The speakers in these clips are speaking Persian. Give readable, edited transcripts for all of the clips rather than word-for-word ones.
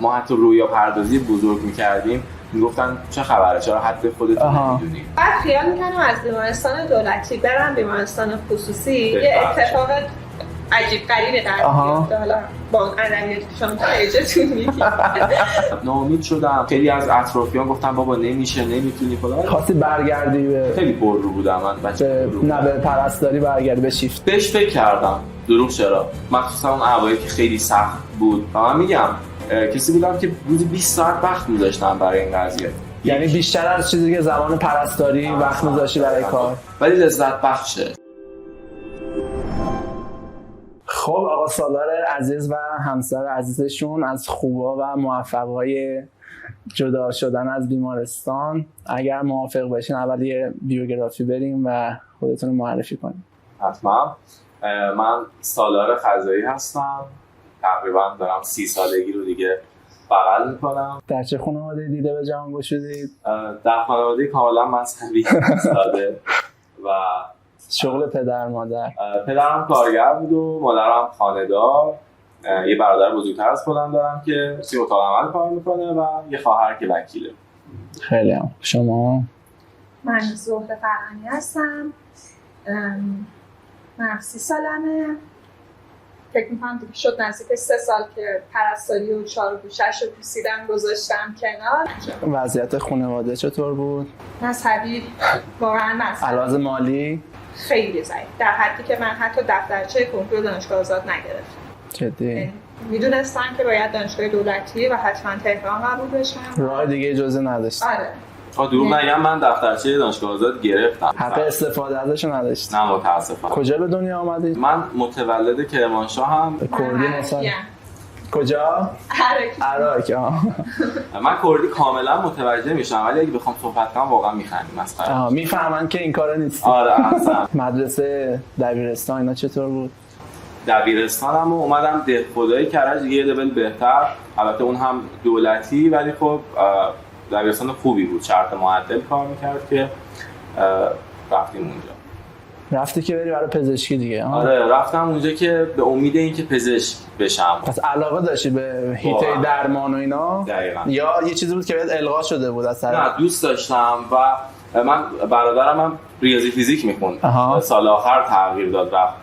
ما حتی رویا پردازی بزرگ میکردیم میگفتن چه خبره، چرا حد خودتون نمیدونی. بعد خیال میکنم از بیمارستان دولتی برم بیمارستان خصوصی یه اتفاق عجیب غریبه در میفته. حالا با اون ادبیاتی که شما پیجتون میگید ناامید شدم. خیلی از اطرافیان گفتن بابا نمیشه، نمیتونی فلان. خواستی برگردی به خیلی پر رو بودم من بچه، نه به پرستاری برگردی به شیفت. بهش فکر کردم دروغ چرا، مخصوصا اون اوایل که خیلی سخت بود و من میگم کسی بودم که روزی 20 ساعت وقت می‌ذاشتم برای این قضیه، یعنی بیشتر از چیزی که زمان پرستاری وقت می‌ذاشتی برای کار، ولی لذت بخشه. خب آقا سالار عزیز و همسر عزیزشون از خوبا و موفقای جدا شدن از بیمارستان، اگر موافق باشین اول یه بیوگرافی بریم و خودتون رو معرفی کنیم. حتما. من سالار خزایی هستم، تقریبا دارم 30 سالگی رو دیگه بغل میکنم. در چه خانواده دیده به جهان گشودید؟ در خانواده کاملا مذهبی ساده و شغل پدر مادر؟ پدرم کارگر بود و مادرم خانه‌دار. یه برادر بزرگتر از خودم دارم که 30 اتاق عمل کار میکنه و یه خواهر که وکیله. خیلی هم. شما؟ من زهره فرهانی هستم، من 30 سالمه. فکر میکنم دیگه شد نزدیک 3 سال که پرستاری و چار و گوشش رو پوسیدم گذاشتم کنار. وضعیت خانواده چطور بود؟ مذهبی، واقعا مذهبی. علاوه مالی؟ خیلی ضعیف، در حدی که من حتی دفترچه کنکور دانشگاه آزاد نگرفتم. جدی؟ میدونستم که باید دانشگاه دولتی و حتما تهران قبول بشم. راه دیگه اجازه نداشت. آره. دروغ نگم من دفترچه دانشگاه آزاد گرفتم. حق استفاده ازش نداشت. نه متاسفانه. کجا به دنیا آمدید؟ من متولد کرمانشاه کردی مثلا. کجا؟ عراق. من کردی کاملا متوجه میشم ولی اگه بخوام صحبت کنم واقعا میخندیم مسخره. میفهمن که این کارا نیست. آره اصلا. مدرسه، دبیرستان اینا چطور بود؟ دبیرستانم اومدم دهخدایی کرج یه لول بهتر، البته اون هم دولتی ولی خب دبیرستان خوبی بود، شرط معدل کار میکرد که رفتیم اونجا. رفتی که بری برای پزشکی دیگه؟ آره رفتم اونجا که به امید این که پزشک بشم. پس علاقه داشتی به حیطه درمان و اینا؟ دقیقاً. یا یه چیزی بود که بهت القا شده بود از طرف؟ نه دوست داشتم و من برادرم هم ریاضی فیزیک میخوند، سال آخر تغییر داد رفت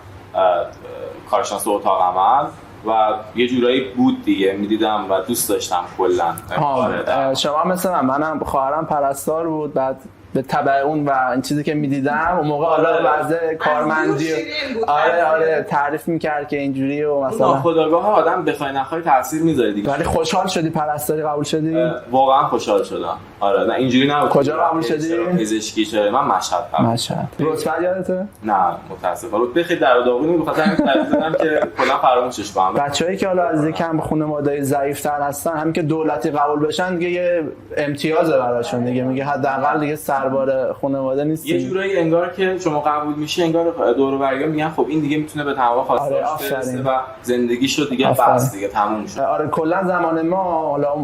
کارشناس اتاق عمل و یه جورایی بود دیگه میدیدم و دوست داشتم کلا. شما مثلا منم خواهرم پرستار بود، بعد به تبع اون و این چیزی که میدیدم اون موقع حالا وضع کارمندی آره تعریف میکرد که اینجوری و مثلا ناخودآگاه آدم بخوای نخوای تاثیر میذاره دیگه. ولی خوشحال شدی پرستاری قبول شدی؟ واقعا خوشحال شدم. آره نه اینجوری نبود. کجا قبول شدی؟ پزشکی شده. من مشهد. رتبه یادته؟ نه متاسفانه رتبه خیلی در داغونی بود، بخاطر همین تعریف که کلا فراموشش کنم. بچه‌ای که حالا از یکم خانواده‌ای ضعیف‌تر هستن همین که دولتی قبول بشن دیگه یه امتیازه براشون دیگه، میگه حداقل دیگه سربار خانواده نیست. یه جورایی انگار که شما قبول میشی انگار دور و برگردون میگن خب این دیگه میتونه به تمام خواسته‌اش برسه و زندگیشو دیگه بس دیگه تموم شد. آره کلا زمان ما حالا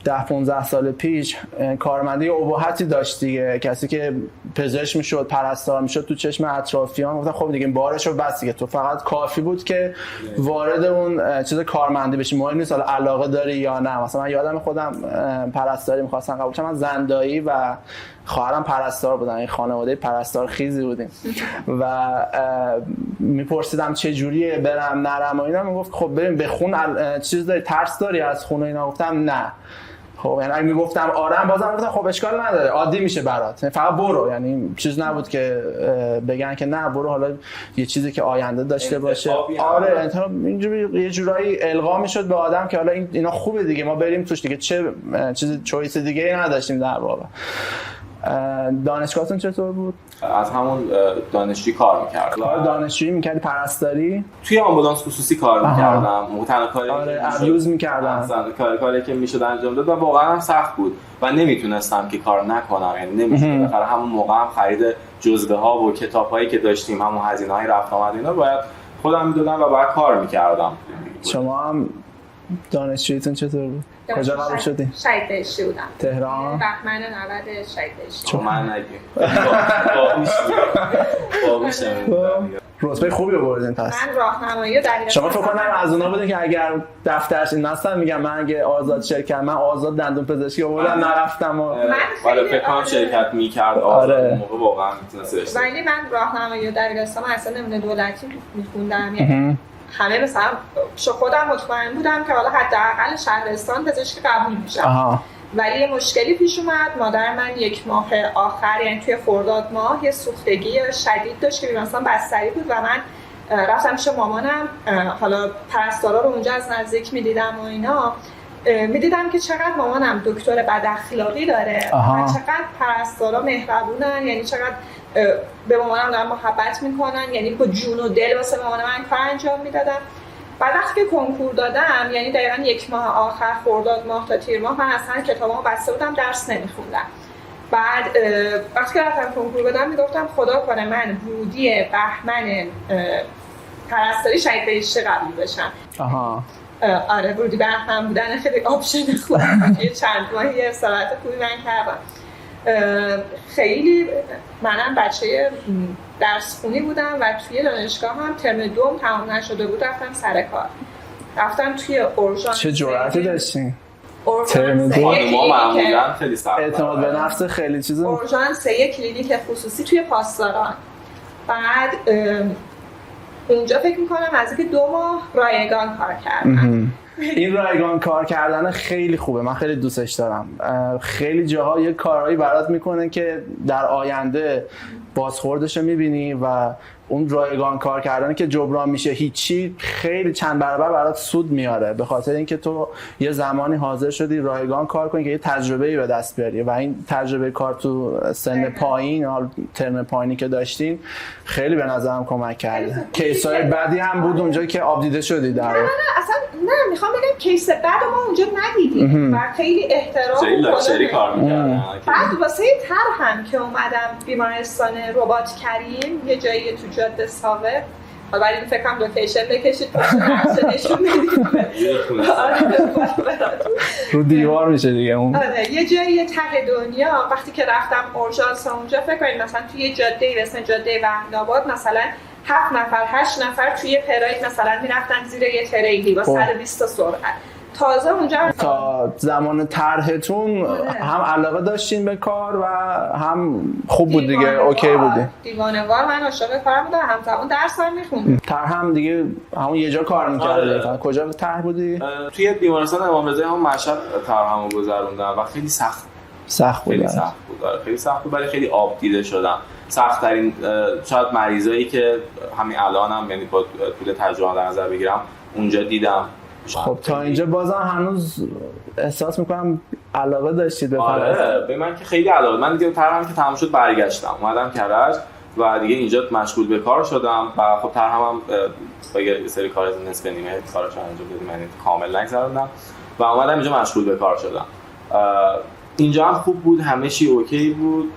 10-15 سال پیش کارمندی اباحتی داشت دیگه، کسی که پزشک میشد پرستار میشد تو چشم اطرافیان گفتن خب دیگه بارشو بس دیگه، تو فقط کافی بود که وارد اون چیز کارمندی بشی، مهم نیست حالا علاقه داری یا نه. مثلا من یادم خودم پرستاری می‌خواستم قبول کنم، من زندایی و خواهرم پرستار بودن، این خانواده پرستار خیزی بودیم و میپرسیدم چه جوریه برم نرم و اینا، میگفت خب بریم بخون چیز داری ترس داری از خون اینا؟ گفتم نه. خب یعنی اگه میگفتم آره بازم گفتم خب اشکال نداره عادی میشه برات، فقط برو. یعنی چیز نبود که بگن که نه برو حالا یه چیزی که آینده داشته باشه. آره اینجوری یه جورایی القا میشد به آدم که حالا اینا خوبه دیگه ما بریم توش دیگه، چه چیز چویس دیگه ای نداشتیم در واقع. دانشگاهتون چطور بود؟ از همون دانشجویی کار می‌کردم. دانشجویی می‌کردی پرستاری؟ توی آمبولانس خصوصی کار می‌کردم. تنها کاری ابیوز می‌کردم. کاری که میشد انجام داد و واقعا هم سخت بود و نمیتونستم که کار نکنم، یعنی نمی‌شد. بالاخره همون موقع هم خرید جزوه‌ها و کتاب‌هایی که داشتیم، همون هزینه‌های رفت آمد اینا باید خودم می‌دادم و باید کار می‌کردم. شما هم دانشجوییتون چطور بود؟ کجا قبول شدی؟ شهید بهشتی بودم. تهران؟ بهمن 90 شهید بهشتی. چون من نگیم. باهوشم. رتبه خوبی آوردین پس. من راهنمایی دبیرستان شما فکر کنم از اونها بودین که اگر دفترش این نستن میگم من اگه آزاد شرکت من آزاد دندون پزشکی آوردم نرفتم ولی فکر کنم شرکت می‌کرد آزاد اون موقع واقعا میتونست. ولی من راهنمایی دبیرستان اصلا نمونه دولتی می‌خوندم، یعنی همه مثلا خودم مطمئن بودم که حالا حداقل شهرستان پزشکی قبول میشم. ولی یه مشکلی پیش اومد. مادر من 1 ماه آخر یعنی توی خرداد ماه یه سوختگی شدید داشت که بیمارستان بستری بود و من رفتم پیش مامانم. حالا پرستارا رو اونجا از نزدیک میدیدم و اینا، میدیدم که چقدر مامانم دکتر بد اخلاقی داره و چقدر پرستارا مهربونن، یعنی چقدر به مامانم دارن محبت میکنن، یعنی با جون و دل واسه مامان من کار انجام میدادم. بعد وقتی که کنکور دادم، یعنی دقیقاً 1 ماه آخر خرداد ماه تا تیر ماه من اصلا کتابامو بسته بودم، درس نمیخوندم. بعد وقتی که رفتم کنکور بدم میگفتم خدا کنه من ورودی بهمن پرستاری شهید بهشتی قبول بشم. آره ورودی بهمن بودن خیلی آپشن خوبه. یه چند ماهی استراحت خوبی من کردم. خیلی منم بچه درس خونی بودم و توی دانشگاه هم ترم 2 تمام نشده بود رفتم سر کار. رفتم توی اورژانس. چه جرأتی داشتین؟ ترم 2 ما معمولا خیلی سخت اعتماد به نفس خیلی چیزا. اورژانس یک کلینیک خصوصی توی پاسداران. بعد اونجا فکر میکنم از اینکه 2 ماه رایگان کار کردم. این رایگان کار کردن خیلی خوبه، من خیلی دوستش دارم. خیلی جاها یه کارهایی برات میکنه که در آینده بازخوردش رو میبینی و اون رایگان کار کردن که جبران میشه هیچی خیلی چند برابر برات سود میاره، به خاطر اینکه تو یه زمانی حاضر شدی رایگان کار کنی که یه تجربه‌ای به دست بیاری و این تجربه کار تو سن پایین یا ترم پایینی که داشتین خیلی به نظرم کمک کرده. کیسای بعدی هم بود اونجا که آپدیت شدی در نه اصلا نه میخوام بگم کیس بعد ما اونجا ندیدیم و خیلی احترام خیلی لاکچری کار می‌کردن. بعد واسه طرحم که اومدم بیمارستان ربات کریم یه جایی تو جاده ساوه، حالا برای این فکر کنم لوکیشن بکشید پشت نشون بدید رو دیوار میشه دیگه اون. آره یه جایی ته دنیا. وقتی که رفتم اورژانس اونجا فکر کنید مثلا توی یه جاده‌ای مثلا جاده وحدآباد مثلا 7 نفر 8 نفر توی پراید مثلا میرفتن زیر یه تریلی با 120 تا سرعت. تازه اونجا تا زمان طرحتون هم علاقه داشتین به کار و هم خوب بود دیگه، اوکی بودی. دیوانه‌وار من عاشق کارم بودم، همزمان درس هم می‌خوندم. طرح هم دیگه همون یه جا کار می‌کردی. کجا طرح بودی؟ توی بیمارستان امام رضا هم مشهد طرحمو گذروندم و خیلی سخت بود. خیلی سخت بود ولی خیلی آب دیده شدم. سخت‌ترین شاید مریضایی که همین الانم یعنی با طول تجربه در نظر بگیرم اونجا دیدم. خب تا اینجا بازم هنوز احساس میکنم علاقه داشتید به آره به من که خیلی علاقه. من دیگه طرحم که تمام شد برگشتم اومدم کرج و دیگه اینجا مشغول به کار شدم و خب طرحم هم با یه سری کار نصف نیمه کاراشو انجام دادیم، یعنی کامل نگذروندم و اومدم اینجا مشغول به کار شدم. اینجا هم خوب بود، همه چی اوکی بود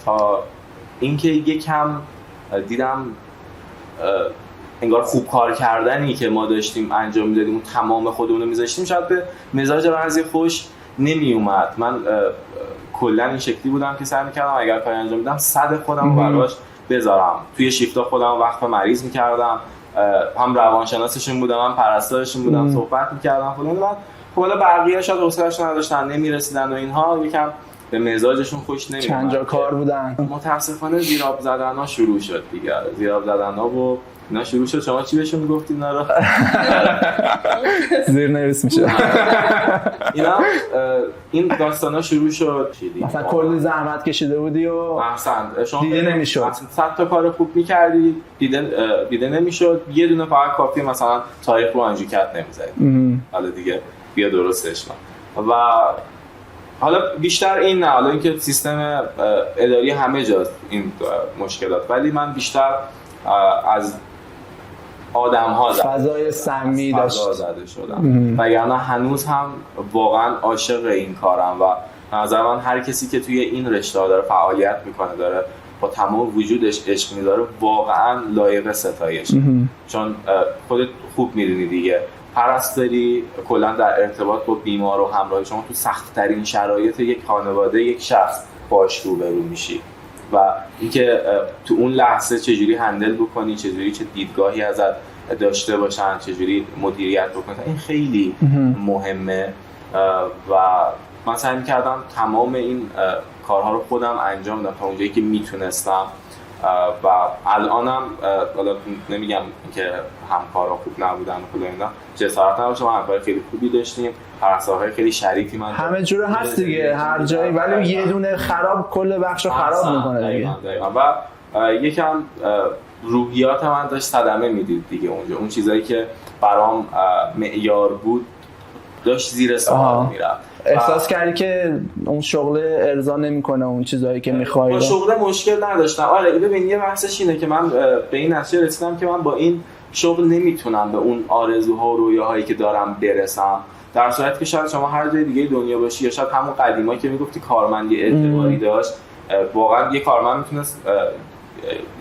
تا اینکه یکم دیدم انگار خوب کار کردنی که ما داشتیم انجام میدادیم تمام خودمون رو میذاشتیم شاید به مزاج بعضی خوش نمی اومد. من کلا این شکلی بودم که سعی میکردم اگر کاری انجام میدم 100 خودم رو براش بذارم. توی شیفتا خودم وقت مریض میکردم، هم روانشناسشون بودم هم پرستارشون بودم، صحبت میکردم خودم. بعد خب حالا بقیه شاید حوصله‌اش نداشتن، نمیرسیدن و اینها یکم به مزاجشون خوش نمیاد. چند جا کار بودن. متاسفانه زیراب زدن‌ها شروع شد دیگه. زیراب زدن‌ها و اینا شروع شد. شما چی بهشون میگفتید اینا رو؟ زیرنویس میشه. این داستانا شروع شد. مثلا کلی زحمت کشیده بودی و احسن شما دیده نمیشد. 100 تا کار خوب می‌کردی دیده نمیشد. یه دونه فقط کافی مثلا تاریخ رو انجکت نمی‌زدید. حالا دیگه بیا درستش کن. و حالا بیشتر این نه، حالا اینکه سیستم اداری همه جاست این مشکلات، ولی من بیشتر از آدم‌ها فضای سمی زده شدم. وگرنه هنوز هم واقعا عاشق این کارم و به نظر من هر کسی که توی این رشته داره فعالیت میکنه، داره با تمام وجودش عشق می‌داره، واقعا لایق ستایش. چون خودت خوب می‌دونی دیگه پرستاری کلا در ارتباط با بیمار و همراه شما تو سخت‌ترین شرایط یک خانواده یک شخص باش روبرو میشی و اینکه تو اون لحظه چجوری هندل بکنی، چجوری چه دیدگاهی ازت داشته باشن، چجوری مدیریت بکنی، این خیلی مهمه و من سعی می‌کردم تمام این کارها رو خودم انجام بدم تا اونجایی که میتونستم و الانم حالا نمیگم که همکارا خوب نبودن خدا اینا، جسارت نداشتم، همکار خیلی خوبی داشتیم، پرستارهای خیلی شریفی من همه جوره هست دیگه هر جایی، ولی یه دونه خراب کل بخشو خراب میکنه دیگه. دقیقاً. و یکم روحیات من داشت صدمه میدید دیگه اونجا، اون چیزایی که برام معیار بود داشت زیر سوال میرفت. احساس کردی که اون شغل ارضا نمیکنه اون چیزایی که می‌خوای؟ با شغل مشکل نداشتم. آره ببین یه بحثش اینه که من به این نتیجه رسیدم که من با این شغل نمیتونم به اون آرزوها و رویاهایی که دارم برسم، در صورتی که شاید شما هر جای دیگه دنیا باشی یا شاید همون قدیما که میگفتی کارمندی اعتباری داشت، واقعا یه کارمند میتونست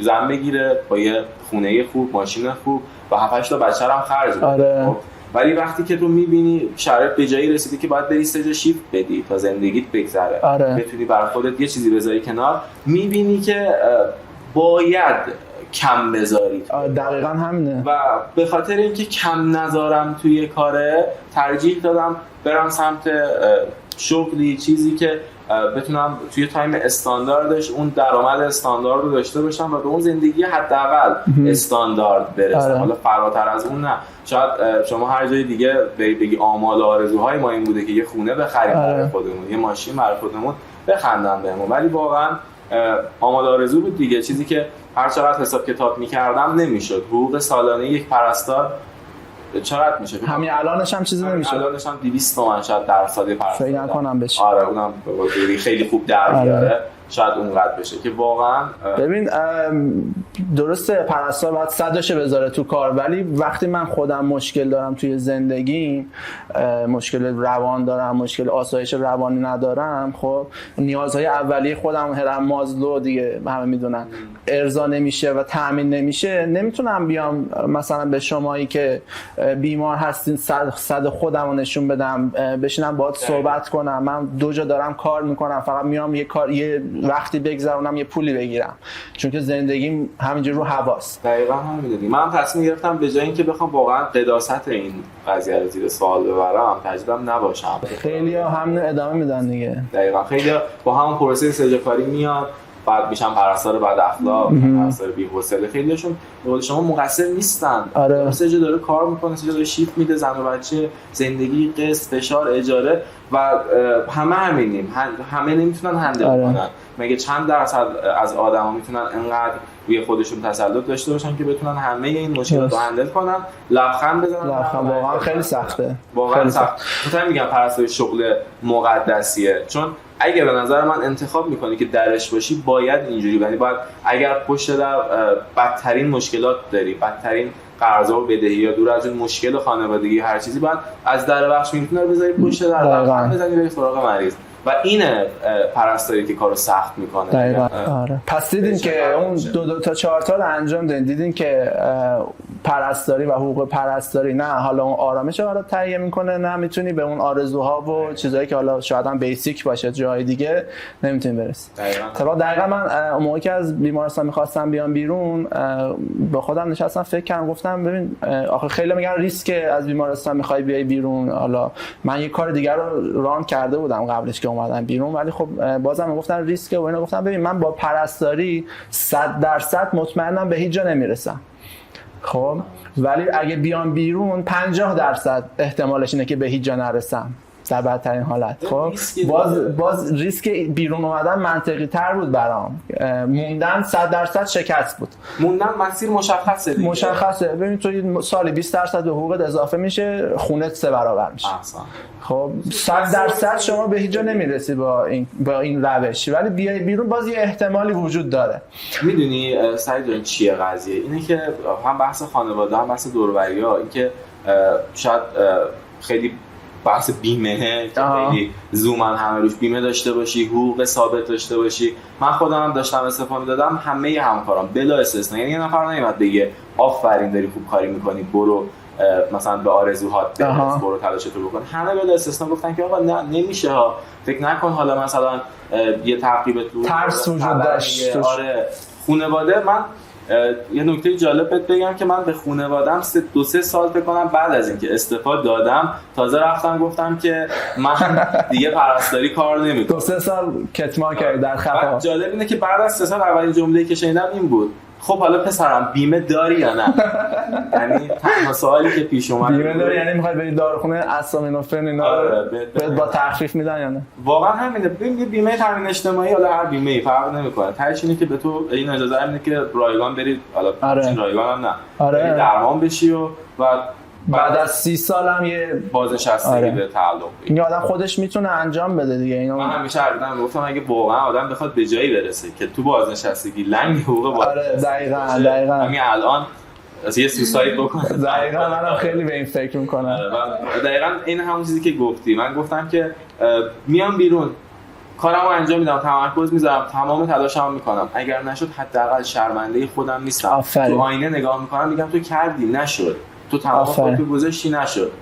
زن بگیره با یه خونه خوب، ماشین خوب و 7-8 تا بچه هم خرج بده. آره. ولی وقتی که تو میبینی شرایط به جایی رسیده که باید بری سه جا شیفت بدی تا زندگیت بگذره، بتونی برای خودت یه چیزی بذاری کنار، میبینی که باید کم بذاری. دقیقاً همینه. و به خاطر اینکه کم نذارم توی کاره ترجیح دادم برم سمت شغلی، چیزی که بتونم توی تایم استانداردش اون درآمد استاندارد رو داشته باشم و به اون زندگی حداقل استاندارد برسم. حالا فراتر از اون نه. شاید شما هر جای دیگه بگی آمال و آرزوهای ما این بوده که یه خونه بخریم برای خودمون، یه ماشین برای خودمون، بخندن بهمون، ولی واقعا آمال آرزو بود دیگه، چیزی که هر چقدر حساب کتاب می‌کردم نمیشد. حقوق سالانه یک پرستار چقدر میشه؟ همین الانش هم چیزی نمیشه. الانش هم 200 تومن شاید درصد پرستار. فکر نکنم بشه. آره اونم خیلی خوب در میاره. شاید اونقدر بشه که واقعا ببین درسته پرستار باید صدش بذاره تو کار، ولی وقتی من خودم مشکل دارم توی زندگی، مشکل روان دارم، مشکل آسایش روانی ندارم، خب نیازهای اولیه خودم هرم مازلو دیگه همه میدونن ارضا نمیشه و تامین نمیشه، نمیتونم بیام مثلا به شمایی که بیمار هستین صد خودم رو نشون بدم، بشینم باهات صحبت کنم، من دو جا دارم کار میکنم، فقط میام یه وقتی بگذرونم یه پولی بگیرم، چون که زندگیم همینجوری رو هواست. دقیقاً همین. من تصمیم گرفتم به جای اینکه بخوام واقعا قداست این قضیه رو زیر سوال ببرم، تجربه‌ام نباشم. خیلی‌ها همین ادامه میدن دیگه. دقیقاً خیلی‌ها با همون پروسه سجاکاری میاد، بعد میشن پرستار بد اخلاق، پرستار بی‌حوصله. خیلی‌هاشون به قول شما مقصر نیستن. آره. سجا داره کار میکنه، سجا داره شیفت میده، زن و بچه، زندگی، قسط، فشار، اجاره و همه همینیم. همه نمیتونن هندل کنن. مگه چند درصد از آدما میتونن انقدر روی خودشون تسلط داشته باشن که بتونن همه این مشکلات رو هندل کنن، لبخند بزنن؟ واقعا خیلی سخته. واقعا سخت. مثلا میگم پرستاری شغل مقدسیه، چون اگر به نظر من انتخاب میکنی که درش باشی باید اینجوری بنی، باید اگر پشت در بدترین مشکلات داری، بدترین قرضا و بدهی‌ها، دور از اون مشکل خانوادگی هر چیزی، باید از در بخش میتونی بذاری پشت در لبخند بزنی بری سراغ مریض و اینه پرستاری که کارو سخت میکنه. دقیقاً. آره. پس دیدین که اون 2 تا 4 تا رو انجام دادین، دیدین که پرستاری و حقوق پرستاری نه حالا اون آرامش رو برات تهیه میکنه، نه میتونی به اون آرزوها و چیزایی که حالا شاید هم بیسیک باشه جای دیگه نمیتونی برسی. دقیقاً من اون موقعی که از بیمارستان میخواستم بیام بیرون، با خودم نشستم فکر کردم، گفتم ببین آخه خیلی میگن ریسک از بیمارستان میخوای بیای بیرون، حالا من یه کار دیگر رو ران کرده بودم قبلش که اومدم بیرون، ولی خب بازم گفتن ریسک و اینا. گفتم ببین من با پرستاری 100% مطمئنم به هیچ جا نمیرسم، خب ولی اگه بیام بیرون 50% احتمالش اینه که به هیچ جا نرسم در بدترین حالت. خب باز ریسک بیرون اومدن منطقی تر بود برام، موندن 100% شکست بود. موندن مسیر مشخصه دیگه. مشخصه. ببین تو سالی 20% به حقوقت اضافه میشه، خونت 3 برابر میشه. خب 100% شما به هیچ جا نمیرسی با این روش، ولی بیای بیرون باز یه احتمالی وجود داره. میدونی سعید جان چیه قضیه؟ اینه که هم بحث خانواده، هم بحث دور و بری‌ها، این که شاید خیلی بحث بیمه که خیلی زومن همه روش بیمه داشته باشی، حقوق ثابت داشته باشی. من خودم هم داشتم استفاده دادم، همه همکارام بلا استثنا، یعنی یه نفر نمیاد بگه آفرین داری خوب کاری میکنی برو مثلا به آرزوهات برس، برو تلاشتو بکن. همه بلا استثنا گفتن که آقا نه نمیشه ها، فکر نکن حالا مثلا یه تعقیبت رو ترس وجود داشت. آره خانواده من یه نکته جالب بهت بگم که من به خانواده‌ام 2-3 سال فکر کنم بعد از اینکه استعفا دادم تازه رفتم گفتم که من دیگه پرستاری کار نمی‌کنم. 2-3 سال کتمان کردی در خفا. جالب اینه که بعد از 3 سال اولین جمله‌ای که شنیدم این بود: خب حالا پسرم بیمه داری یا نه؟ یعنی تنها سوالی که پیش اومد بیمه داری یعنی می‌خوای بری داروخونه اسامینوفن اینا بهت با تخفیف میدن یا نه؟ واقعا همینه. ببین بیمه تامین اجتماعی حالا هر بیمه‌ای فرق نمی‌کنه، تهش اینه که به تو این اجازه میده که رایگان برید، حالا رایگان هم نه درمان بشی و بعد از 30 سال هم یه بازنشستگی به تعلق این آدم خودش میتونه انجام بده دیگه. اینو من همیشه گفتم اگه واقعا آدم بخواد به جایی برسه که تو بازنشستگی لنگ حقوق دقیقاً همین الان یه سوساید بکنه. دقیقاً منم خیلی به این فکر میکنم. دقیقاً این همون چیزی که گفتی. من گفتم که میام بیرون کارمو انجام میدم، تمرکز میذارم، تمام تلاشمو میکنم، اگر نشد حداقل شرمنده خودم نیستم. تو آینه نگاه میکنم میگم تو کردی، نشد، تو تمام خودت گذاشتی، نشد.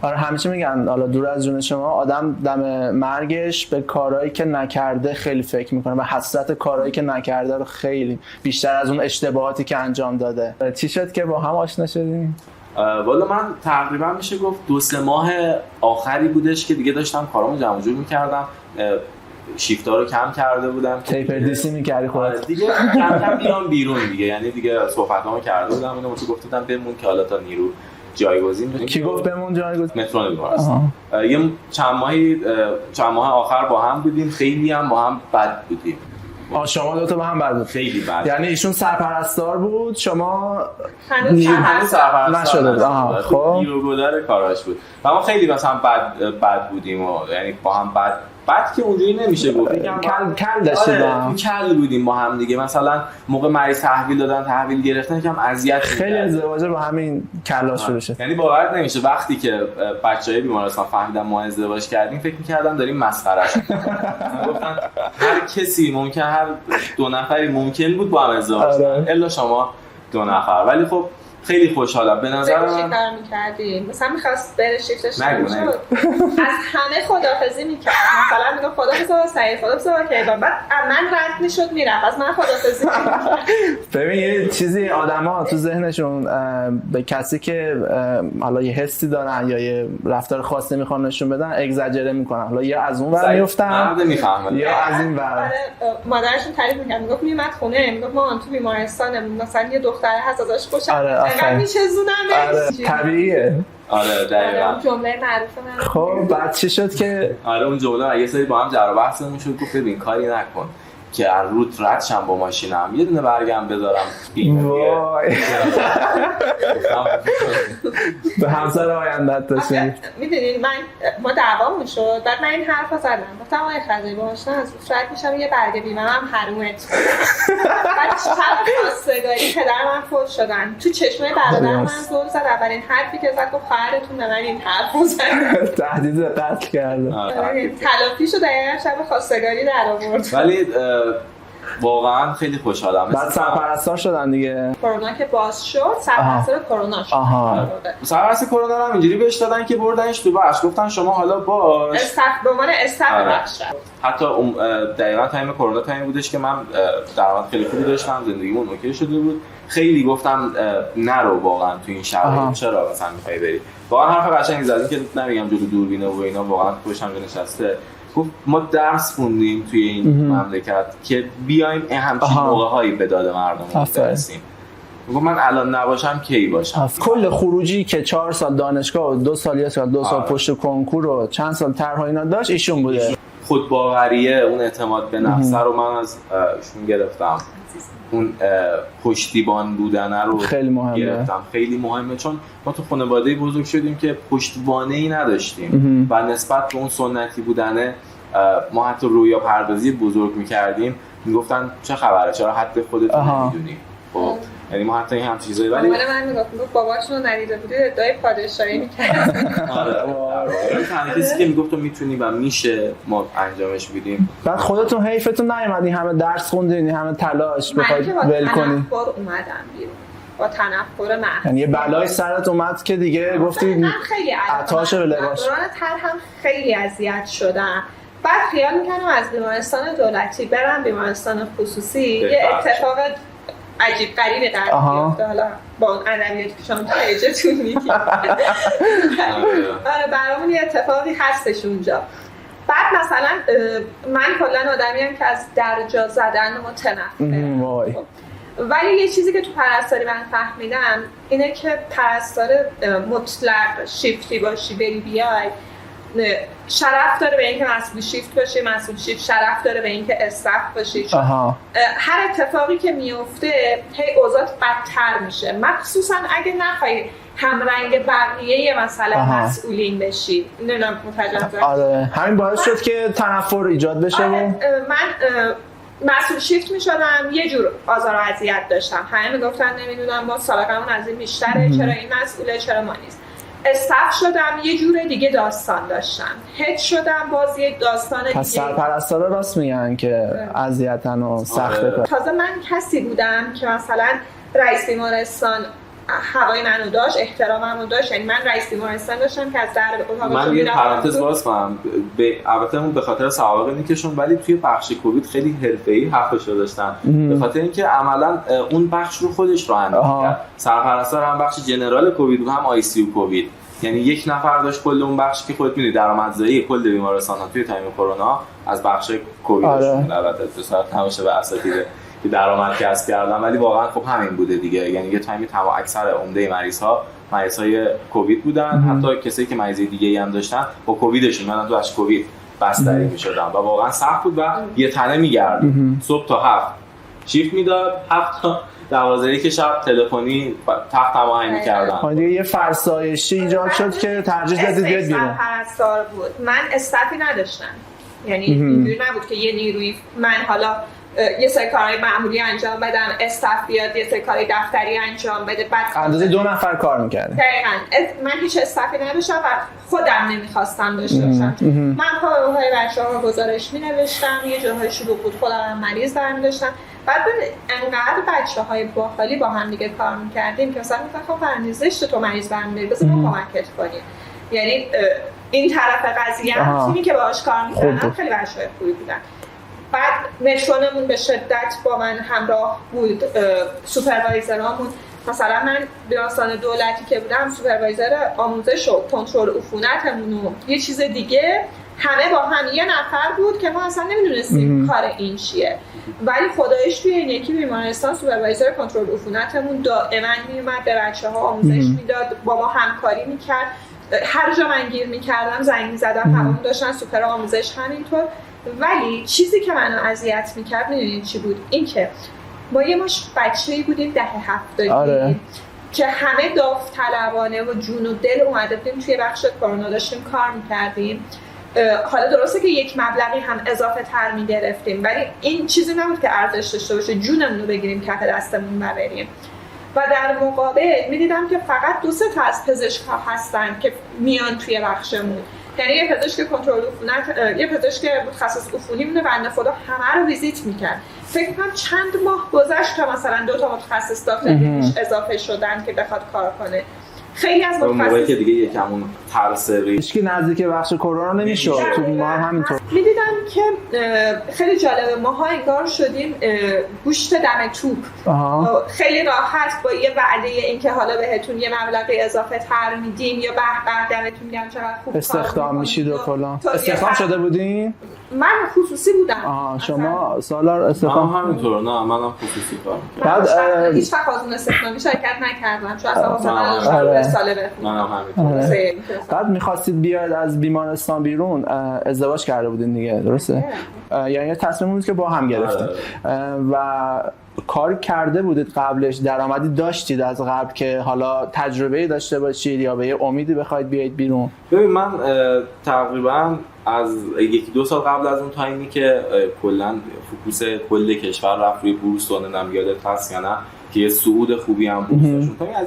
آره همیشه میگن حالا دور از جون شما آدم دم مرگش به کارهایی که نکرده خیلی فکر میکنه و حسرت کارهایی که نکرده رو خیلی بیشتر از اون اشتباهاتی که انجام داده. چی شد که با هم آشنا شدیم؟ والا من تقریبا میشه گفت 2-3 ماه آخری بودش که دیگه داشتم کارامو جمع جور میکردم، شیفتا رو کم کرده بودم، تیپر دیسی می‌کردی خودت دیگه، کم کم بیام بیرون دیگه، یعنی دیگه صحبتامو کرده بودم، اینو گفتم بمون که حالا تا نیرو جایگزین بدیم. کی گفت بمون جایگزین؟ مترو بیمارستان. یه چند ماه آخر با هم بودیم، خیلی هم با هم بد بودیم. شما دو تا با هم بد بود؟ خیلی بد. یعنی ایشون سرپرستار بود، شما هنوز سرپرستار نشده بود. خب نیروگذار کاراش بود. و ما خیلی مثلا بد بودیم و یعنی با هم بعد که اونجوری نمیشه گفت، کل داشتیم، کل بودیم با هم دیگه. مثلا موقع مریض تحویل دادن، تحویل گرفتن یکم اذیت خیلی ازدواج با همین کلا شروع شد. یعنی باور نمیشه وقتی که بچهای بیمارستان فهمیدن ما ازدواج کردیم فکر می‌کردن داریم مسخرهش گفتن هر کسی ممکن، هر 2 نفری ممکن بود با هم ازدواج کنن الا شما 2 نفر. ولی خب خیلی خوشحالم. به نظر من چیکار می‌کردی؟ مثلا می‌خواست بره شیفتش نشد. از همه خداحافظی می‌کرد. مثلا میگم خداحافظ سعید، خداحافظ کیوان. بعد من رد می‌شد میرفت. از من خداحافظی می‌کرد. ببین یه چیزی آدما تو ذهنشون به کسی که حالا یه حسی دارن یا یه رفتار خاصی می‌خوان نشون بدن اگزاجره می‌کنن. حالا یا از اون ور میافتن یا از این ور. مادرشون تعریف می‌کرد. میگفت میومد خونه، میگفت ما تو بیمارستان مثلا یه دختر هست ازش خوشم. میشه زونم طبیعیه. آره دقیقاً جمله معروف من. خب بعد چی شد که اون جمله یه سری با هم جر و بحثمون شد، گفت ببین کاری نکن که از روت رد شم با ماشینم، یه دونه برگم بذارم وای به همسر آیندت داشتیم. میدونین ما دعوامون شد، بعد من این حرفا زدم، گفتم آقای خزایی با ماشین از روت رد میشم، یه برگ بیمه هم حرومت. بعد شب خواستگاری پدر من فوت شدن، تو چشمای برادر من زل زد. اولین حرفی که زد گفت خواهرتون به من این حرفو زد، تهدید قتل کرده. تلافیشو دقیقاً شب خواستگاری در آورد. ولی واقعا خیلی خوشحالم. بعد سرپرستار شدن دیگه. کرونا که باز شد، سرپرستار کرونا شد. سرپرست کرونا رو همینجوری بهش دادن که بردنش تو بخش، گفتن شما حالا باش به عنوان استاف بخش. حتی دقیقاً تایم کرونا تایم بودش که من درآمد خیلی خوبی داشتم، زندگیمون اوکی شده بود. خیلی گفتم نرو واقعا تو این شرایط، چرا مثلا میخوای بری. واقعا حرف قشنگی زدی که نمیگم جلو دوربینه و اینا، واقعا خوشم نشسته. گفت ما درس خوندیم توی این مملکت که بیایم همچین موقع‌هایی به داد مردم برسیم. گفت من الان نباشم کی باشم. کل خروجی که 4 سال دانشگاه و 2 سال 2 سال پشت کنکور و چند سال طرح اینا داشت ایشون بوده. خودباوریه، اون اعتماد به نفس رو من از ایشون گرفتم. اون پشتیبان بودن رو خیلی مهمه. گرفتم. خیلی مهمه چون ما تو خانواده بزرگ شدیم که پشتیبانه‌ای نداشتیم و نسبت به اون سنتی بودنه ما حتی رویا پردازی بزرگ می‌کردیم، میگفتن چه خبره، چرا حد خودتون نمی‌دونی. خب یعنی ما حتی این هم چیزایی، ولی من میگفت باباشون رو ندیده بودید ادعای پادشاهی می‌کرد. آره تنها کسی که میگفت تو میتونی و میشه ما انجامش بدیم. بعد خودتون حیفتون نیومد این همه درس خوندین، این همه تلاش بخواید ول کنین. من اومدم بیرون با تنفر محض. یعنی یه بلای سرت اومد که دیگه گفتی عطاش به لباس. دوران تر هم خیلی اذیت شدم. بعد خیال میکنم از بیمارستان دولتی برم بیمارستان خصوصی یه اتفاق عجیب غریبی در بیفته. حالا با اون ادبیاتی که شما تایجتون میگید برامون یه اتفاقی هستش اونجا. بعد مثلا من کلا آدمیم که از درجا زدن متنفرم، ولی یه چیزی که تو پرستاری من فهمیدم اینه که پرستار مطلق شیفتی باشی بری بیای شرف داره به اینکه مسئول شیفت باشی، مسئول شیفت شرف داره به اینکه استاف باشی. هر اتفاقی که میفته هی اوضاعت بدتر میشه، مخصوصا اگه نخوای همرنگ بقیه مثلا مسئولین بشی. نمیدونم متوجه. آره همین باعث شد که تنفر ایجاد بشه. من مسئول شیفت میشدم یه جور آزار و اذیت داشتم، همه میگفتن نمیدونم ما سابقمون از این بیشتره، چرا این مسئوله چرا ما نیست. استاف شدم یه جور دیگه داستان داشتم، هد شدم باز یه داستان دیگه. پس سرپرستارا راست میگن که اذیتن و سخته. تازه من کسی بودم که مثلا رئیس بیمارستان هوای منو داشت، احتراممو داشت. یعنی من رئیس بیمارستان داشتم که از در اتاق من یه پرانتز باز کنم، البته اون به خاطر سوابق نیکشون، ولی توی بخش کووید خیلی حرفه‌ای حرفش رو داشتن، به خاطر اینکه عملاً اون بخش رو خودش راه کرد. سرپرستار هم بخش جنرال کووید و هم آی سی یو کووید، یعنی یک نفر داشت کل اون بخشی که خودت می‌دونی درآمدزایی کل بیمارستان‌ها توی تایم کرونا از بخش کوویدشون. البته تو ساعت نمیشه به اساتید که درآمد کسب کردن، ولی واقعا خب همین بوده دیگه. یعنی یه تایمی اکثر عمده مریض‌های کووید بودن، حتی کسایی که مریضی دیگه‌ای هم داشتن با کوویدشون منم تو اش کووید بستری می‌شدن و واقعا سخت بود و یه تنه می‌گرد. صبح تا 7 شیفت میداد، 7 تا 12 که شب تلفنی تخت هماهنگ می‌کردن. دیگه یه فرسایشی ایجاد شد که ترجیح دادید بیاد بیرون. پرستار بود، من استافی نداشتم. یعنی اینجوری نبود که یه نیروی من حالا یه سری کارهای معمولی انجام بدم، استاف بیاد یه سری کارهای دفتری انجام بده، بعد اندازه 2 نفر کار می‌کردم. دقیقاً من هیچ استافی نداشتم و خودم نمی‌خواستم داشته باشم. من پاهای بچه‌ها گزارش می‌نوشتم، یه جاهای شلوغ بود خودم مریض برمی داشتم. بعد انقدر بچه‌های باحالی با هم دیگه کار می‌کردیم که مثلا میگفتن خب فرنیزش تو مریض برمی داری، بذار ما کمکت کنیم. یعنی این طرف قضیه تیمی که باهاش کار می‌کردن خیلی بچه‌های خوبی بودن. بعد مترونمون به شدت با من همراه بود، سوپروایزرامون. مثلا من بیمارستان دولتی که بودم سوپروایزر آموزش و کنترل عفونتمون و یه چیز دیگه همه با هم یه نفر بود که ما اصلا نمیدونستیم کار این چیه، ولی خدایش توی این یکی بیمارستان سوپروایزر کنترل عفونتمون دائما میومد به بچه‌ها آموزش میداد، با ما همکاری میکرد. هر جا من گیر میکردم زنگ میزدم، همون داشتن سوپر آموزش همینطور. ولی چیزی که منو اذیت میکرد میدونید چی بود؟ این که ما یه مش بچه‌ای بودیم دهه 70 که همه داوطلبانه و جون و دل اومده بودیم توی بخش کرونا داشتیم کار میکردیم. حالا درسته که یک مبلغی هم اضافه تر میگرفتیم، ولی این چیزی نبود که ارزش داشته باشه جونمون رو بگیریم کف دستمون ببریم. و در مقابل میدیدم که فقط 2-3 تا از پزشک‌ها هستن که میان توی بخشمون. یعنی یه پزشک کنترل عفونت، یه پزشک متخصص عفونی مونه بنده خدا همه رو ویزیت میکرد. فکر کنم چند ماه گذشت تا مثلا 2 تا متخصص داخلیش اضافه شدن که بخواد کار کنه. خیلی از موقعی که دیگه یکمون ترس هیچکی نزدیک بخش کرونا نمیشد، تو ما همینطور. میدیدم که خیلی جالبه، ماها انگار شدیم گوشت دم توپ. خیلی راحت با یه وعده اینکه حالا بهتون یه مبلغی اضافه تر میدیم یا به دمتون میگم چقدر خوب استخدام میشید و فلان. استخدام شده بودین؟ من خصوصی بودم. شما سالار استخدام همینطور؟ نه منم خصوصی کار می‌کردم. بعد هیچ وقت از اون استخدامی شرکت نکردم، چون اصلا ساله بخونم. بعد می‌خواستید بیاید از بیمارستان بیرون، ازدواج کرده بودین دیگه، درسته؟ یعنی تصمیم بود که با هم گرفتید و کار کرده بودید قبلش، درآمدی داشتید از قبل که حالا تجربه‌ای داشته باشید یا به یه امیدی بخواید بیاید بیرون؟ ببین من تقریبا از 1-2 سال قبل از اون تایمی که کلا فوکوس کل کشور رفت روی بورس و نمیدونم یادت هست یا نه که یه صعود خوبی هم بورسشون تا از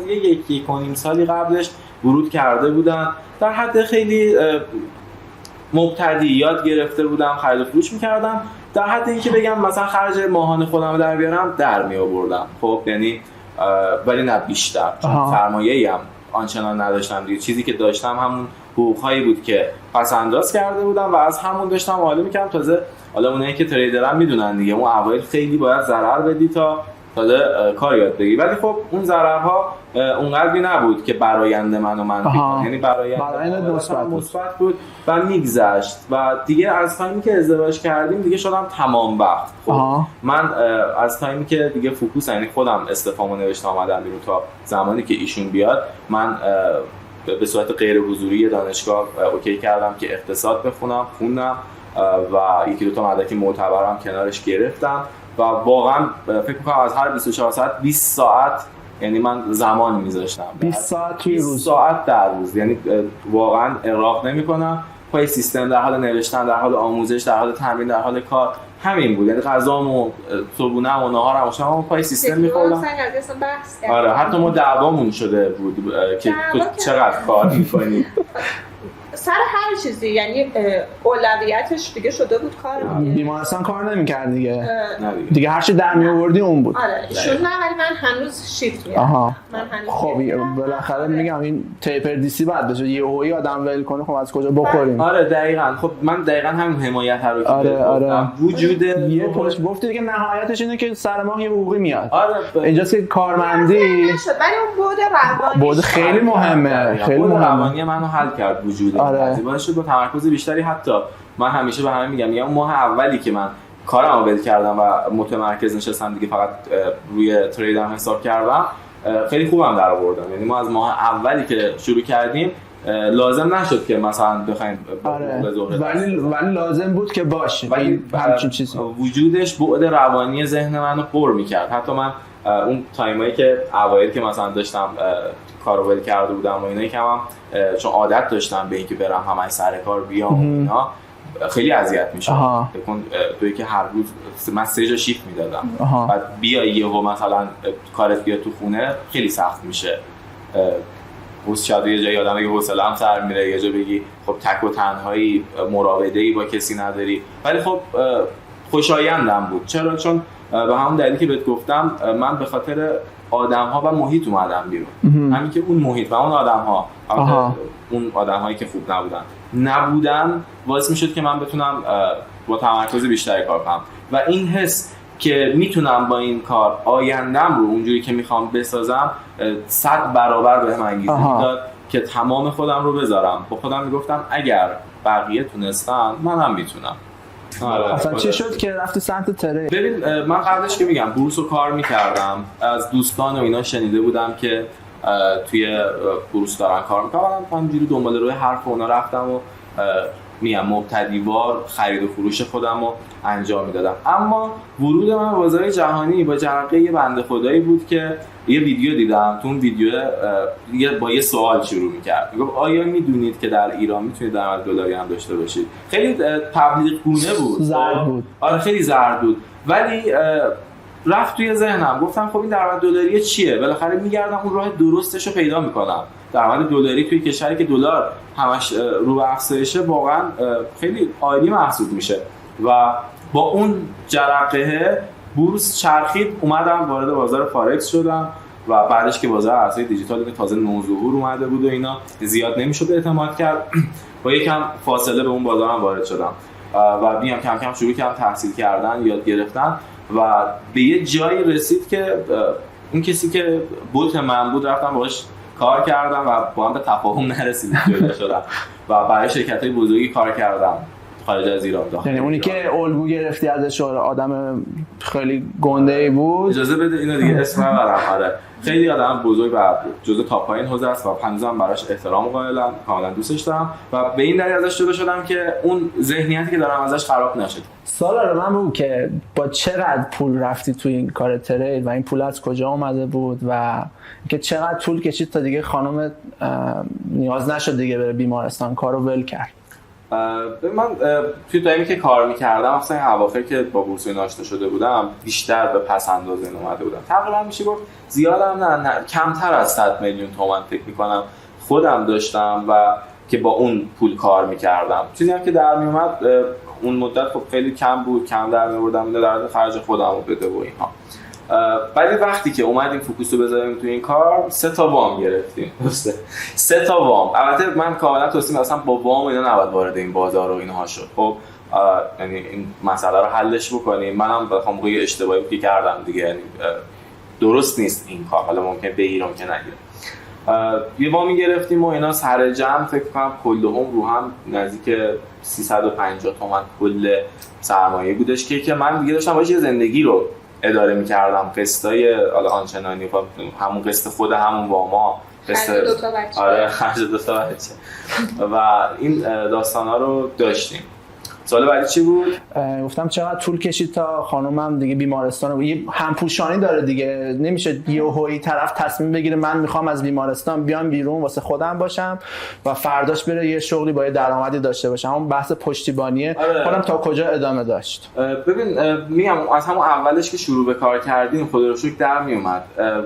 1-1.5 سالی قبلش ورود کرده بودن، در حد خیلی مبتدی یاد گرفته بودم، خرید و فروش می‌کردم، در حد اینکه بگم مثلا خرج ماهانه خودم رو در بیارم در می آوردم. خب یعنی ولی نه بیشتر، چون سرمایه‌ای هم آنچنان نداشتم دیگه. چیزی که داشتم همون حقوق‌هایی بود که پس انداز کرده بودم و از همون داشتم حالا می‌کردم. تازه حالا اونایی که تریدرن میدونن دیگه، اون اوایل خیلی باید ضرر بدی تا کار یاد بگیری، ولی خب اون ضررها اونقدری نبود که برآینده منو منفی کنه، یعنی برآینده مثبت بود و میگذشت. و دیگه از تایمی که ازدواج کردیم دیگه شدم تمام وقت. خب من از تایمی که دیگه فوکوس، یعنی خودم استفامو نوشتم اومدم بیرون تا زمانی که ایشون بیاد، من به صورت غیر حضوری دانشگاه اوکی کردم که اقتصاد بخونم، خوندم و یکی دو تا مدرک معتبرم کنارش گرفتم و واقعا فکر می‌کنم از هر 24 ساعت 20 ساعت یعنی من زمان میذاشتم. 20 ساعت توی روز، 20 ساعت در روز، یعنی واقعا اغراق نمی‌کنم. پای سیستم، در حال نوشتن، در حال آموزش، در حال تمرین، در حال کار، همین بود. یعنی غذامو، صبحونه‌مو، ناهارمو، شامو پای سیستم می‌خوردم. آره، حتی ما دعوامون شده بود که تو چقدر کار می‌کنی سر هر چیزی، یعنی اولویتش دیگه شده بود کار. بیمارستان کار نمی‌کرد دیگه هر چی در می‌آوردی اون بود. آره ایشون نه، ولی من هنوز شیفت می‌رفتم. من هنوز خب بالاخره میگم این تیپر دیسی بعد بشه، یه هویی آدم ول کنه، خب از کجا بخوریم؟ آره دقیقاً. خب من دقیقاً همین حمایت رو آره. وجود یه پشت گفتی دیگه نهایتش اینه که سر ماه یه حقوقی میاد. آره اینجاست که کارمندی، ولی اون بود روانی، بود خیلی مهمه، خیلی مهمه. روانی منو حل کرد وجود. باعث شد با تمرکز بیشتری. حتی من همیشه به همه میگم ماه اولی که من کارمو ول کردم و متمرکز نشستم دیگه، فقط روی تریدم حساب کردم، خیلی خوبم در آوردم. یعنی ما از ماه اولی که شروع کردیم لازم نشد که مثلا بخوایم ولی لازم بود که باشه، ولی همچین چیزی وجودش بعد روانی ذهن منو پر میکرد. حتی من اون تایمایی که اوایل که مثلا داشتم کارو ول کرده بودم و اینا، یکم چون عادت داشتم به اینکه برم همش سر کار بیام و اینا، خیلی اذیت میشد. بکن توی که هر روز من 3 جا شیفت میدادم، بعد بیای یهو مثلا کارت بیاد تو خونه، خیلی سخت میشه. روز شاید یه جایی آدم بگه حوصله‌ام سر میره، یه جا بگی خب تک و تنهایی، مراوده‌ای با کسی نداری. ولی خب خوشایندم بود. چرا؟ چون به همون دلیلی که بهت گفتم، من به خاطر آدم‌ها و محیط اومدم بیرون. همین که اون محیط و اون آدم‌ها، اون آدم‌هایی که خوب نبودن باعث میشد که من بتونم با تمرکز بیشتری کار کنم و این حس که میتونم با این کار آیندم رو اونجوری که میخوام بسازم 100 برابر بهم انگیزه میداد که تمام خودم رو بذارم. با خودم میگفتم اگر بقیه تونستن منم میتونم. اصلا چی شد که رفتی سمت ترید؟ ببین من قبلش که میگم بورس رو کار میکردم، از دوستان و اینا شنیده بودم که توی بورس دارن کار میکنن، من همینجوری دنبال روی حرف اونا رفتم و میگم مبتدیوار خرید و فروش خودم رو انجام میدادم. اما ورود من به بازار جهانی با جرقه یه بنده خدایی بود که یه ویدیو دیدم، تو اون ویدیو با یه سوال شروع میکرد، میگفت آیا میدونید که در ایران میتونید درآمد دلاری هم داشته باشید؟ خیلی تبلیغ گونه بود، زرد بود. آره خیلی زرد بود، ولی رفت توی ذهنم. گفتم خب این درآمد دلاری چیه؟ بالاخره میگردم اون راه درستش رو پیدا میکنم. درآمد دلاری توی کشوری که دلار همش رو به افزایشه واقعا خیلی عالی محسوب میشه و با اون جرقه بورس چرخید، اومدم وارد بازار فارکس شدم و بعدش که بازار ارزهای دیجیتال که تازه نوظهور اومده بود و اینا زیاد نمیشد اعتماد کرد، با یکم فاصله به اون بازارم وارد شدم و میام کم کم شروع کردم تحصیل کردن، یاد گرفتن و به یه جایی رسید که اون کسی که بوت من بود رفتم باهاش کار کردم و با هم به تفاهم نرسیدیم، جدا شدم و برای شرکت‌های بزرگی کار کردم خارج از ایران. یعنی اونی که الگو گرفتی ازش آدم خیلی گنده‌ای بود. اجازه بده اینو دیگه اسم نبرم. آره خیلی آدم بزرگ و جزء تاپ پایین حوزه است و هنوزم براش احترام قائلم، کاملا دوستش دارم و به این دلیل ازش جدا شدم که اون ذهنیتی که دارم ازش خراب نشه. سوالا رو من بگو که با چقدر پول رفتی توی این کار ترید و این پول از کجا اومده بود و که چقدر طول کشید تا دیگه خانم نیاز نشد دیگه بره بیمارستان، کارو ول کرد؟ من توی تایمی که کار می‌کردم اصلا این اواخر که با بورس آشنا شده بودم بیشتر به پس انداز این اومده بودم. تقریبا میشه گفت زیادم نه کمتر از 100 میلیون تومان فکر می‌کنم خودم داشتم و که با اون پول کار می‌کردم. چیزی هم که در میومد اون مدت خب خیلی کم بود، کم در می‌آوردم، در خرج خودم رو بده و اینها. ولی وقتی که اومدیم فوکوس رو بذاریم تو این کار 3 تا وام گرفتیم. درسته 3 تا وام. البته من کاملا توصیه اصلا با وام اینا نباید وارد این بازار و اینها شد. خب یعنی این مسئله رو حلش بکنیم. منم بخوام موقعی اشتباهی که کردم دیگه، یعنی درست نیست این کار، حالا ممکنه بگیرم که نگیرم. یه وامی گرفتیم و اینا سر جمع فکر کنم کلهم رو هم نزدیک 350 تومن کل سرمایه بودش که من دیگه داشتم باشه زندگی رو اداره می‌کردم. قسطای حالا آنچنانی همون قسط خود همون واما، قسط 2 تا بچه. آره خرج 2 تا بچه و این داستانا رو داشتیم. سوال بعدی چی بود؟ گفتم چقدر طول کشید تا خانومم دیگه بیمارستان و یه همپوشانی داره دیگه، نمیشه یهویی طرف تصمیم بگیره من میخوام از بیمارستان بیام بیرون واسه خودم باشم و فرداش بره یه شغلی با یه درآمدی داشته باشم. اون بحث پشتیبانیه. خودم تا کجا ادامه داشت؟ ببین میگم از همون اولش که شروع به کار کردیم خدا رو شکر در میومد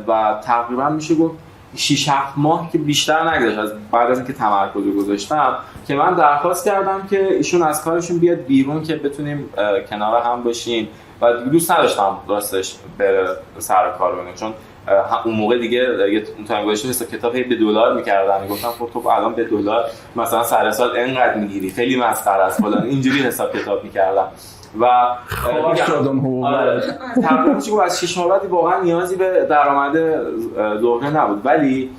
و تقریبا میشه گفت 6-7 ماه که بیشتر نگذشت از بعد از اینکه تمرکز رو گذاشتم که من درخواست کردم که ایشون از کارشون بیاد بیرون که بتونیم کنار هم باشیم و دوست نداشتم راستش بره سر کار رو، چون اون موقع دیگه اون تایم گذاشته حساب کتاب به دلار می‌کردم. میگفتم خب تو الان به دلار مثلا سر سال اینقدر میگیری، خیلی مسخره است فلان، اینجوری حساب کتاب می‌کردم و خواهش شدم حقوق تقریبا میشه گفت از 6 ماه بعد واقعا نیازی به درآمد ظهره نبود. ولی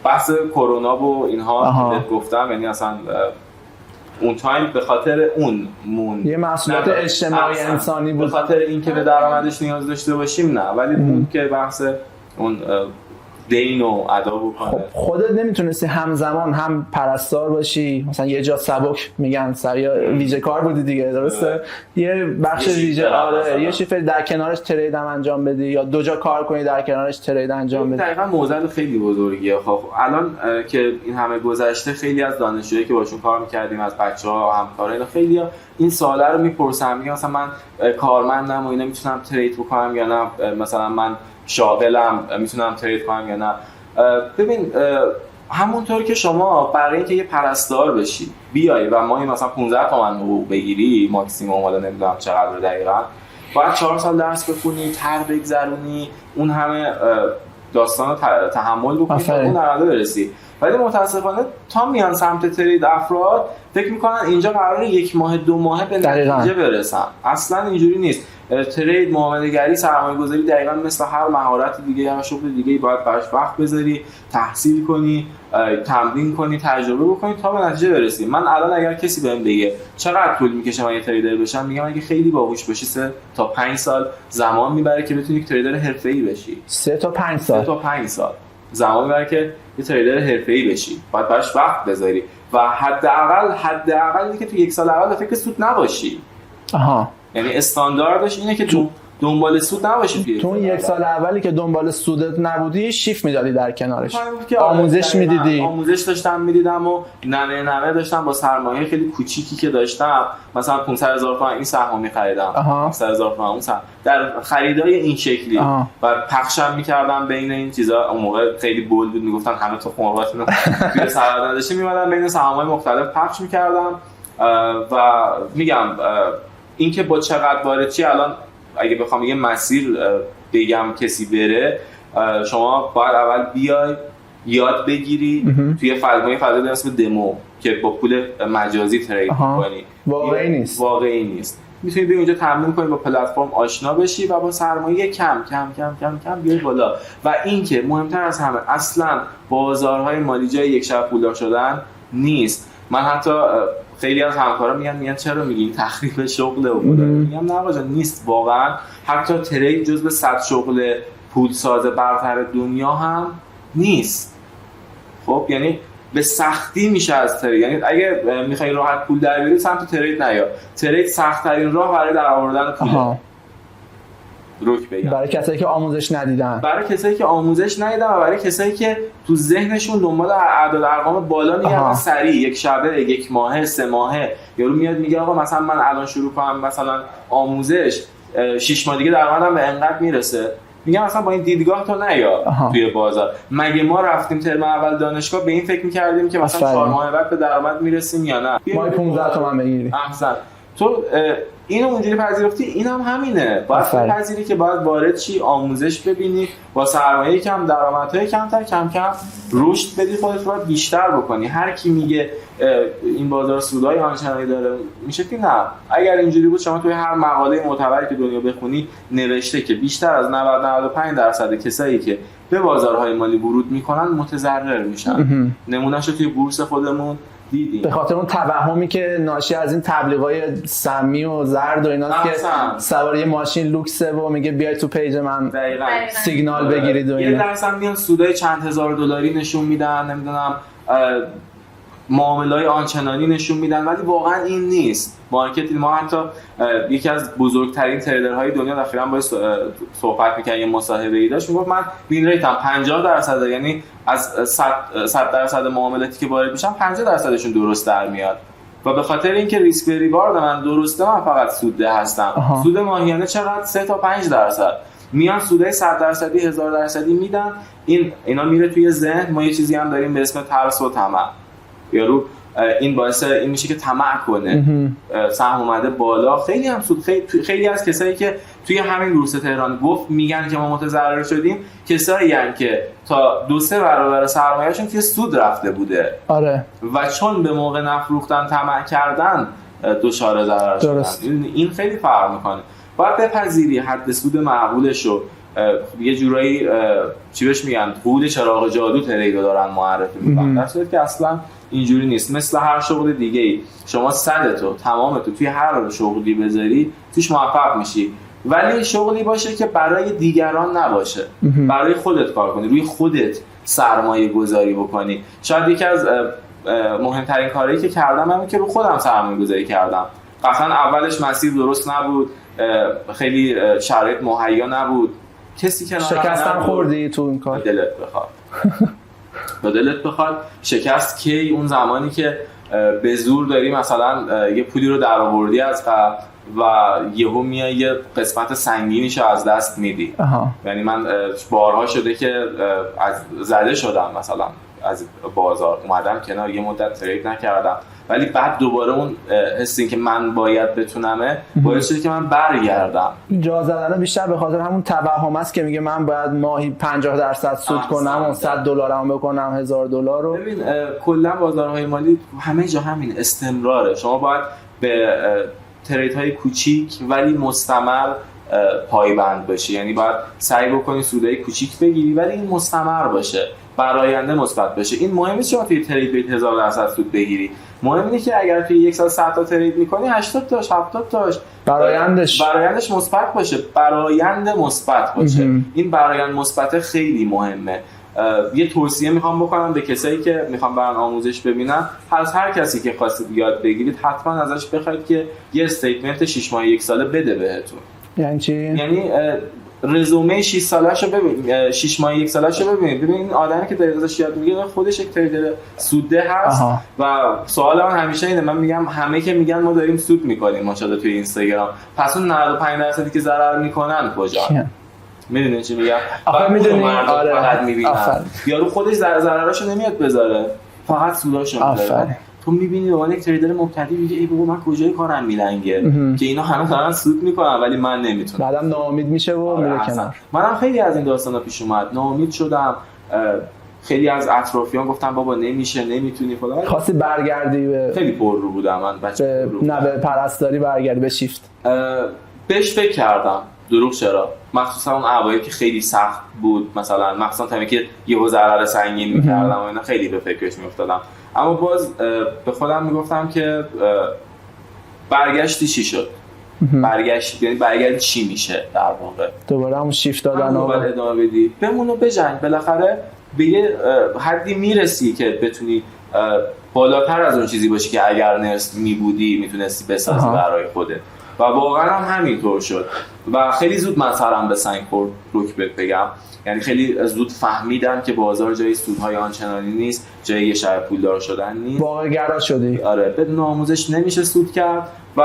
بحث کرونا و اینها گفتم، یعنی اصلا اون تایم به خاطر اون یه مسئولیت اجتماعی انسانی بود، به خاطر اینکه به درآمدش نیاز داشته باشیم نه، ولی اون که بحث اون دین و ادا بکنه. خب خودت نمیتونستی همزمان هم پرستار باشی، مثلا یه جا سبک میگن سریا ویژه کار بودی دیگه، درسته؟ یه بخش ویژه آره یه شیفر در کنارش ترید هم انجام بدی یا 2 جا کار کنی در کنارش ترید انجام بدی. دقیقاً موضوع خیلی بزرگیه. خب الان که این همه گذشته خیلی از دانشجویی که باشون کار می‌کردیم، از بچه‌ها همکارا اینا، خیلی‌ها این سوالا رو میپرسن، میگن مثلا من کارمندم و اینا میتونم ترید بکنم یا نه، مثلا من شاغلم میتونم ترید کنم یا نه. ببین همونطور که شما برای اینکه یه پرستار بشی بیای و ماهی مثلا 15 تومن حقوق بگیری ماکسیمم، حالا نمیدونم چقدر دقیقاً، باید 4 سال درس بخونی، تر بگذرونی، اون همه داستان رو تحمل بکنی تا اون نرده برسی. ولی متاسفانه تا میان سمت ترید افراد فکر میکنن اینجا قراره 1 ماه 2 ماه به نتیجه برسن. اصلا اینجوری نیست. ترید، معامله‌گری، سرمایه‌گذاری دقیقاً مثل هر مهارت دیگه یا شغل دیگه باید براش وقت بذاری، تحصیل کنی، تمرین کنی، تجربه بکنی تا به نتیجه برسی. من الان اگر کسی بهم بگه چقدر طول میکشه من یه تریدر بشم، میگم اگه خیلی باهوش باشی 3 تا 5 سال زمان میبره که بتونی یک تریدر حرفه‌ای بشی. 3 تا 5 سال 3 تا 5 سال زمان میبره که یه تریدر حرفه‌ای بشی. باید براش وقت بذاری و حداقل که تو 1 سال اول فکر سود نباشی. یعنی استانداردش اینه که تو دنبال سود نباشی. تو 1 سال اولی که دنبال سودت نبودی شیفت میدادی در کنارش، آموزش میدیدی. آموزش داشتم میدیدم و نمه داشتم با سرمایه خیلی کوچیکی که داشتم، مثلا 500,000 تومان این سهم می‌خریدم، 500,000 تومان اون سهم، در خریدای این شکلی و پخشم می‌کردم بین این چیزا. اون موقع خیلی بول بود، میگفتن همه تو خمراتونو توی سرد نداشته، میمدن بین سهام‌های مختلف پخش می‌کردم و میگم اینکه با چقدر وارد چی، الان اگه بخوام یه مسیر بگم کسی بره، شما باید اول بیای یاد بگیری توی فضای به اسم دمو که با پول مجازی ترید کنی. واقعی نیست. میتونی بیا اونجا تمرین کنی، با پلتفرم آشنا بشی و با سرمایه کم بیای بالا. و اینکه مهمتر از همه اصلا بازارهای مالی جای یک شب پولدار شدن نیست. من حتی خیلی از همکارا میگن چرا میگین تخریب شغل و میگم نه واجا نیست واقعا. حتی ترید جزو 100 شغل پولساز برتر دنیا هم نیست. خب یعنی به سختی میشه از ترید، یعنی اگه میخوای راحت پول در بیاری سمت ترید نیا. ترید سخت ترین راه برای درآوردن پوله. روک بگم برای کسایی که آموزش ندیدن، و برای کسایی که تو ذهنشون دنبال اعداد ارقام بالا میگردن، سریع 1 شبه، 1 ماهه، 3 ماهه، یارو میاد میگه آقا مثلا من الان شروع کنم مثلا آموزش 6 ماه دیگه درآمدم به انقدر میرسه. میگم مثلا با این دیدگاه تو نیا توی بازار. مگه ما رفتیم ترم اول دانشگاه به این فکر می‌کردیم که مثلا 4 ماه بعد به درآمد میرسیم یا نه؟ ما 15 تومن بگیریم. احسن. تو اینو اونجوری پذیرفتی، اینم همینه. باید پذیری که باید وارد چی، آموزش ببینی، با سرمایه کم، درآمدهای کمتر، کم کم رشد بدی، خودت باید بیشتر بکنی. هر کی میگه این بازار سودای آنچنانی داره میشه که نه. اگر اینجوری بود شما توی هر مقاله معتبری که دنیا بخونی نوشته که بیشتر از 90-95% کسایی که به بازارهای مالی ورود میکنن متضرر میشن. نمونهشو توی بورس خودمون دیدیم. به خاطر اون توهمی که ناشی از این تبلیغای سمی و زرد و اینا که سوار یه ماشین لوکسه و میگه بیاید تو پیج من سیگنال بگیرید و اینا. یه درصد میان سودای چند هزار دلاری نشون میدن، نمیدونم معامله‌های آنچنانی نشون میدن، ولی واقعا این نیست. مارکت ما حتی یکی از بزرگترین تریدرهای دنیا اخیراً باهاش صحبت می‌کرد، یه مصاحبه‌ای داشت، میگفت من وین ریتم 50%، یعنی از 100% معاملاتی که وارد میشم 50%شون درست در میاد. و به خاطر اینکه ریسک ریوارد من درسته، من فقط سودده هستم. سود ماهیانه چقدر؟ 3 تا 5%. میان سودای 100%، 1000% میدن. اینا میره توی ذهن. ما یه چیزی هم داریم به اسم ترس و طمع. یارو این باعث این میشه که طمع کنه. سهم اومده بالا، خیلی هم سود، خیلی از کسایی که توی همین بورس تهران گفت میگن که ما متضرر شدیم، کسایی هستن که تا 2-3 برابر سرمایه‌شون توی سود رفته بوده. آره. و چون به موقع نفروختن، طمع کردن، دچار ضرر شدن. این خیلی فرق میکنه. باید بپذیری حد سود معقولشو. یه جورایی چی بهش میگن، قول چراغ جادو تریدر دارن معرفی میکنن، در صورتی که اصلا اینجوری نیست. مثل هر شغل دیگه ای شما صدتو تمامتو توی هر شغلی بذاری توش موفق میشی، ولی شغلی باشه که برای دیگران نباشه. برای خودت کار کنی، روی خودت سرمایه گذاری بکنی. شاید یکی از مهمترین کارهایی که کردم همین که رو خودم سرمایه گذاری کردم. قطعا اولش مسیر درست نبود، خیلی شرایط مهیا نبود، کسی که شکستم خوردی تو این کار. دلت بخواد شکست کی؟ اون زمانی که به زور داری مثلا یه پولی رو در آوردی از قبل و یهو میای یه قسمت سنگینیشو از دست میدی. یعنی من بارها شده که از زده شدم، مثلا از بازار اومدم کنار، یه مدت ترید نکردم، ولی بعد دوباره اون حس این که من باید بتونمه باعث شده که من برگردم. جا زدن بیشتر به خاطر همون توهم است که میگه من باید ماهی 50% سود کنم و $100 بکنم، $1000 رو. ببین کلا بازارهای مالی همه جا همین استمراره. شما باید به تریدهای کوچیک ولی مستمر پایبند باشی، یعنی باید سعی بکنی سودای کوچیک بگیری ولی این مستمر باشه، براینده مثبت باشه. این مهم نیست شما توی ترید بیت 1000% سود بگیری، مهم اینه که اگر توی یک سال 100 تا ترید میکنی 80 تاش 70 تاش برایندش مثبت باشه، برآیند مثبت باشه. این برآیند مثبت خیلی مهمه. یه توصیه میخوام بکنم به کسایی که میخوام برن آموزش ببینن، هر کسی که خواستید یاد بگیرید حتما ازش بخواید که یه استیتمنت 6 ماه 1 ساله بده بهتون. یعنی چی؟ یعنی رزومه 6 ساله‌شو ببین، 6 ماه 1 ساله‌شو ببین. ببین این آدمی که داره ازش یاد میگیره خودش یک تریدر سودده هست. و سوال من همیشه اینه، من میگم همه که میگن ما داریم سود میکنیم ماشاءالله توی اینستاگرام، پس اون 95% که ضرر میکنن کجا؟ میدونی چی میگم؟ آخه میدونی فقط میبینن یارو خودش ضرراشو نمیاد بذاره، فقط سوداشو میذاره. تو میبینی به عنوان یک تریدر مبتدی میگه ای بابا من کجای کارم میلنگه که اینا همه دارن سود میکنن ولی من نمیتونم. بعدم ناامید میشه و میره کنار. منم خیلی از این داستانا پیش اومد، ناامید شدم. خیلی از اطرافیان گفتن بابا نمیشه، نمیتونی فلان. خواستی برگردی به خیلی پر رو بودم من بچه نه به پرستاری برگردی به شیفت. بهش فکر کردم، دروغ چرا، مخصوصا اون اوایل که خیلی سخت بود، مثلا مخصوصا تامی که یهو ضرر سنگین می‌کردم و اینا خیلی به فکرش می‌افتادم، اما باز به خودم میگفتم که برگشتی چی شد؟ برگشت چی میشه در واقع؟ دوباره همون شیفت دادن و ادامه بدی، بمون و بجنگ، بالاخره به یه حدی میرسی که بتونی بالاتر از اون چیزی باشی که اگر نرس میبودی میتونستی بسازی برای خودت. و واقعا هم همینطور شد و خیلی زود من سرم به سنگ خورد، روک بگم. یعنی خیلی زود فهمیدم که بازار جای سودهای آنچنانی نیست، جای یه شهر پولدار شدن نیست. واقعا گرا شدی. آره، بدون آموزش نمیشه سود کرد و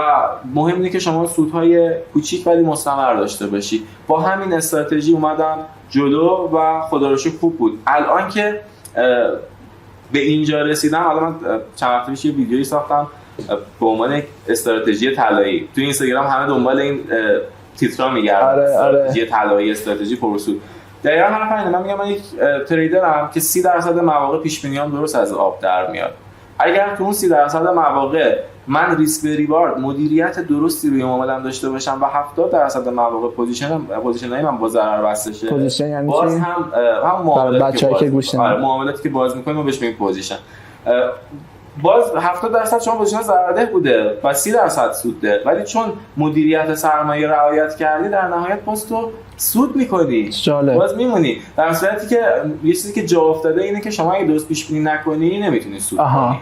مهم اینه که شما سودهای کوچیک ولی مستمر داشته باشی. با همین استراتژی اومدم جلو و خدا رو شکر خوب بود. الان که به اینجا رسیدم، حالا من چند وقت پیش یه ویدیویی ساختم به عنوان یک استراتژی طلایی. تو اینستاگرام همه دنبال این تیترا میگردن. استراتژی طلایی، استراتژی پرسود. دقیقاً همین. من میگم من یک تریدرم که 30% مواقع پیش بینیام درست از آب در میاد. اگر تو اون 30% مواقع من ریسک به ریوارد مدیریت درستی روی معامله‌ام داشته باشم و 70% مواقع پوزیشنای من با ضرر بسته شه، پوزیشن یعنی باز هم معاملاتی که باز می‌کنیم ما بهش میگیم پوزیشن. باز 70% شما پوزیشن ضررده بوده و 30% سود ده، ولی چون مدیریت سرمایه رعایت کردی در نهایت باز تو سود می‌کنی، باز میمونی. در صورتی که یه چیزی که جا افتاده اینه که شما اگه درست پیش بینی نکنی نمیتونی سود کنی.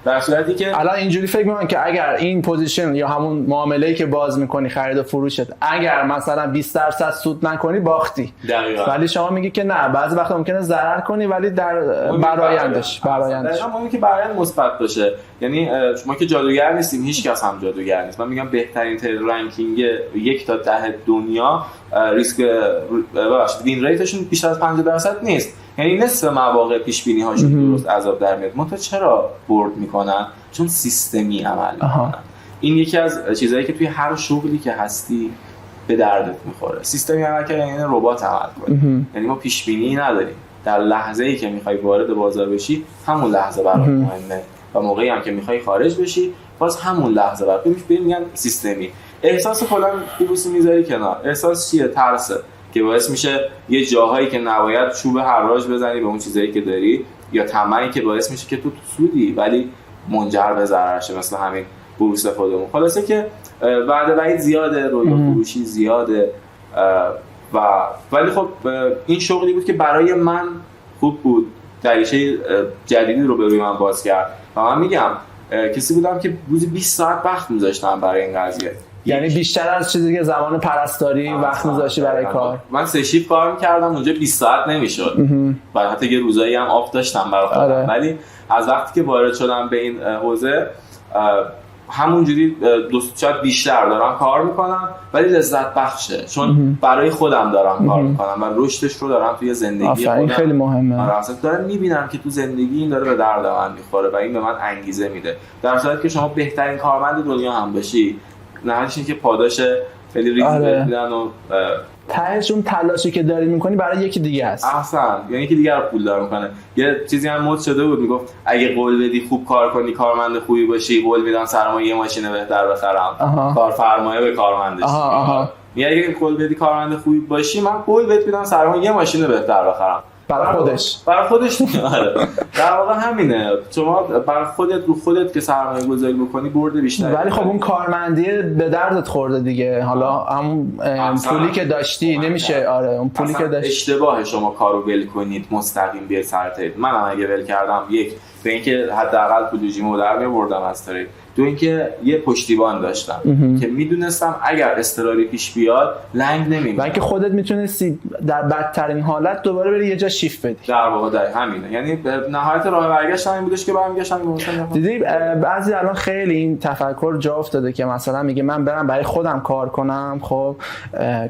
در صورتی که الان اینجوری فکر می‌کنم که اگر این پوزیشن یا همون معامله‌ای که باز می‌کنی خرید و فروشت اگر مثلا 20% سود نکنی باختی. دقیقاً. ولی شما میگی که نه، بعضی وقتا ممکنه ضرر کنی ولی در برآیندش ممکنه که برآیند مثبت باشه. یعنی شما که جادوگر نیستیم، هیچ کس هم جادوگر نیست. من میگم بهترین رنکینگ 1 تا 10 دنیا ریسک وین ریتشون بیشتر از 50% نیست. یعنی نصف مواقع پیش بینی هاشون درست عذاب در میاد. منتها چرا برد میکنن؟ چون سیستمی عمل میکنن. این یکی از چیزایی که توی هر شغلی که هستی به دردت میخوره. سیستمی عمل کردن یعنی ربات عمل کنه. یعنی ما پیش بینی نداریم. در لحظه‌ای که میخوای وارد بازار بشی همون لحظه برات مهمه و موقعی هم که میخوای خارج بشی باز همون لحظه برات میگن سیستمی. احساس کلا بی‌بوسی میذاری کنار. احساس چیه؟ ترسه که باعث میشه یه جاهایی که نباید چوب حراج بزنی به اون چیزایی که داری، یا طمعی که باعث میشه که تو سودی ولی منجر به ضرر شه، مثل همین بورس خودمون. خلاصه که وعده وعید زیاده، رویا فروشی زیاده ولی خب این شغلی بود که برای من خوب بود، دریچه جدیدی رو به روی من باز کرد و من میگم کسی بودم که روزی 20 ساعت وقت میذاشتم برای این قضیه. یعنی بیشتر از چیزی که زمان پرستاری وقت میذاشتی برای کار. من 3 شیفت کار میکردم اونجا 20 ساعت نمیشد و حتی یه روزایی هم آف داشتم برای خودم. ولی از وقتی که وارد شدم به این حوزه همونجوری شاید بیشتر دارم کار میکنم ولی لذت بخشه، چون برای خودم دارم کار میکنم و رشدش رو دارم توی زندگی خودم. این خیلی مهمه. دارم میبینم که تو زندگی این داره به درد من میخوره و این به من انگیزه میده. در صورتی که شما بهترین کارمند دنیا هم باشی، نهایتش این که پاداش خیلی ریزی بدن و تهش اون تلاشی که داری میکنی برای یکی دیگه است. احسن، یعنی یکی دیگه رو پول دار میکنه. یه چیزی هم مد شده بود میگفت اگه قول بدی خوب کار کنی، کارمند خوبی باشی، قول میدم سرمایه ماشین بهتر بخرم. کارفرمایه به کارمندش. میگه اگه قول بدی کارمند خوبی باشی، من قول بهت میدم سرمایه ماشین بهتر بخرم. برای خودش آره. در واقع همینه. شما برای خودت که سرمایه گذاری بکنی برد بیشتری. ولی خب اون کارمندی به دردت خورده دیگه. حالا همون پولی که داشتی نمیشه. آره اون پولی که داشتی. اشتباه شما کارو ول کنید مستقیم بیاید سر ترید. منم اگه ول کردم، یک به اینکه حداقل پولوجیمو در میآوردم از ترید، دو اینکه یه پشتیبان داشتم که میدونستم اگر اضطراری پیش بیاد لنگ نمیمونه و اینکه خودت میتونستی در بدترین حالت دوباره بری یه جا شیفت بدی. در واقع در همینه. یعنی نهایت راه برگشت همین بودش که برمیگشتم. دیدی بعضی الان خیلی این تفکر جا افتاده که مثلا میگه من برم برای خودم کار کنم، خب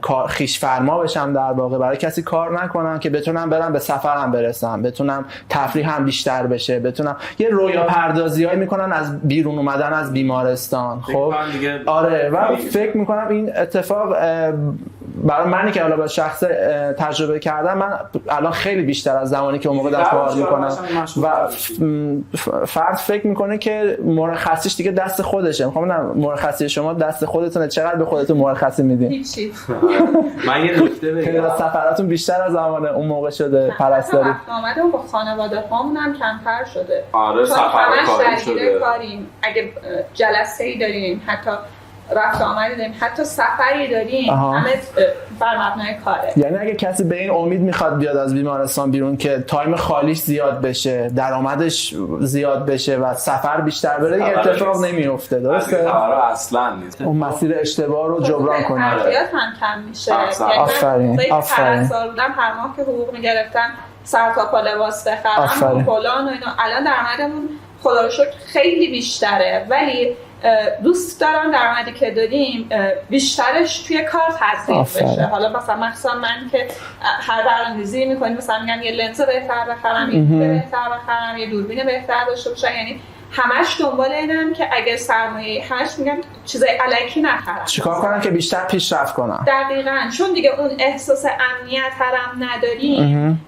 کار خویش فرما بشم، در واقع برای کسی کار نکنم که بتونم برم به سفرم برسم، بتونم تفریح هم بیشتر بشه، بتونم یه رویا پردازیایی میکنن از بیرون اومدن از بیمارستان. خب آره و فکر میکنم این اتفاق برای منی که حالا با شخص تجربه کردم، من الان خیلی بیشتر از زمانی که اون موقع داشتم کار میکنم و فرد فکر میکنه که مرخصیش دیگه دست خودشه. میخوام ببینم مرخصی شما دست خودتونه، چقدر به خودتون مرخصی میدین؟ هیچی. من یه نکته بگم، سفراتون بیشتر از زمان اون موقع شده پرستاری. اومده و با خانواده هامون هم کمتر شده. آره سفر کاری شده. اگه جلسه‌ای داریم، حتی رفت آمدی داریم، حتی سفری داریم، همه بر مبنای کاره. یعنی اگه کسی به این امید میخواد بیاد از بیمارستان بیرون که تایم خالیش زیاد بشه، درآمدش زیاد بشه و سفر بیشتر بره، این اتفاق نمیفته. درسته؟ اصلا نیست. اون مسیر اشتباه رو جبران کنه. ترفیعات هم کم میشه. آفرین. پرستار بودم، هر ماه که حقوق میگرفتم سر تا پا لباس بخرم و فلان و اینا. الان درآمدمون خدا رو شکر خیلی بیشتره، ولی دوست دارم درآمدی که داریم بیشترش توی کار تضریف بشه. حالا مثلا من که هر برنامه‌ریزی می‌کنیم، مثلا میگم یه لنز بهتر بخرم، یه بهتر بخرم، یه دوربین بهتر داشته باشم، یعنی همش دنبال اینم که اگه سرمایه همش میگم چیزای الکی نخرم، چیکار کنم که بیشتر پیشرفت کنم. دقیقاً چون دیگه اون احساس امنیت هم نداریم.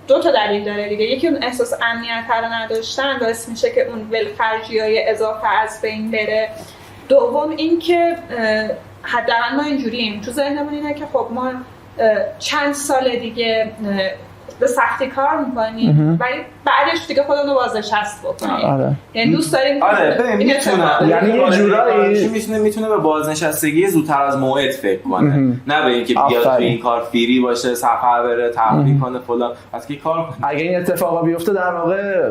دو تا دلیل داره دیگه، یکی اون احساس امنیت رو نداشتن باعث میشه که اون ولخرجی‌های اضافه از بین بره. دوم این که حداقل ما اینجوریم تو ذهنمون اینه که خب ما چند سال دیگه به سختی کار میکنیم ولی بعدش دیگه خودمون رو بازنشست بکنیم. یعنی دوست داریم یعنی یه جورایی میتونه به بازنشستگی زودتر از موعد فکر کنه، نه به اینکه بیاد تو این کار فیری باشه، سفر بره، تفریح کنه فلان، از که کار کنه. اگه این اتفاقا بیفته در واقع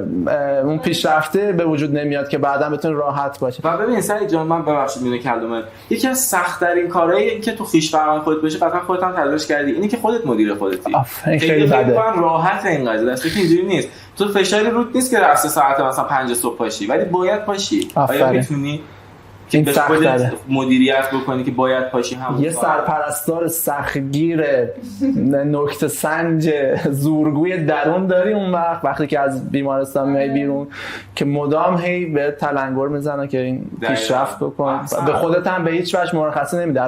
اون پیشرفته به وجود نمیاد که بعدا بتونه راحت باشه. و ببین سعید جان، من ببخشید میونه کلمه، یکی از سخت ترین کارهایی که تو خویش فرمان خودت بشه، قطعا خودت هم تلاش کردی، اینی که خودت مدیر خودتی. خیلی بده. راحت این قضیه دسته که اینجوری نیست، تو فشاری روت نیست که راسته ساعت مثلا 5 صبح پاشی، ولی باید پاشی. آیا میتونی که به خودت مدیریت بکنی که باید پاشی؟ هم یه سرپرستار سختگیر نکته سنج زورگوی درون داری اون وقتی که از بیمارستان میای بیرون که مدام هی به تلنگر میزنه که این پیشرفت بکن. به خودت هم به هیچ وجه مرخصی نمیده.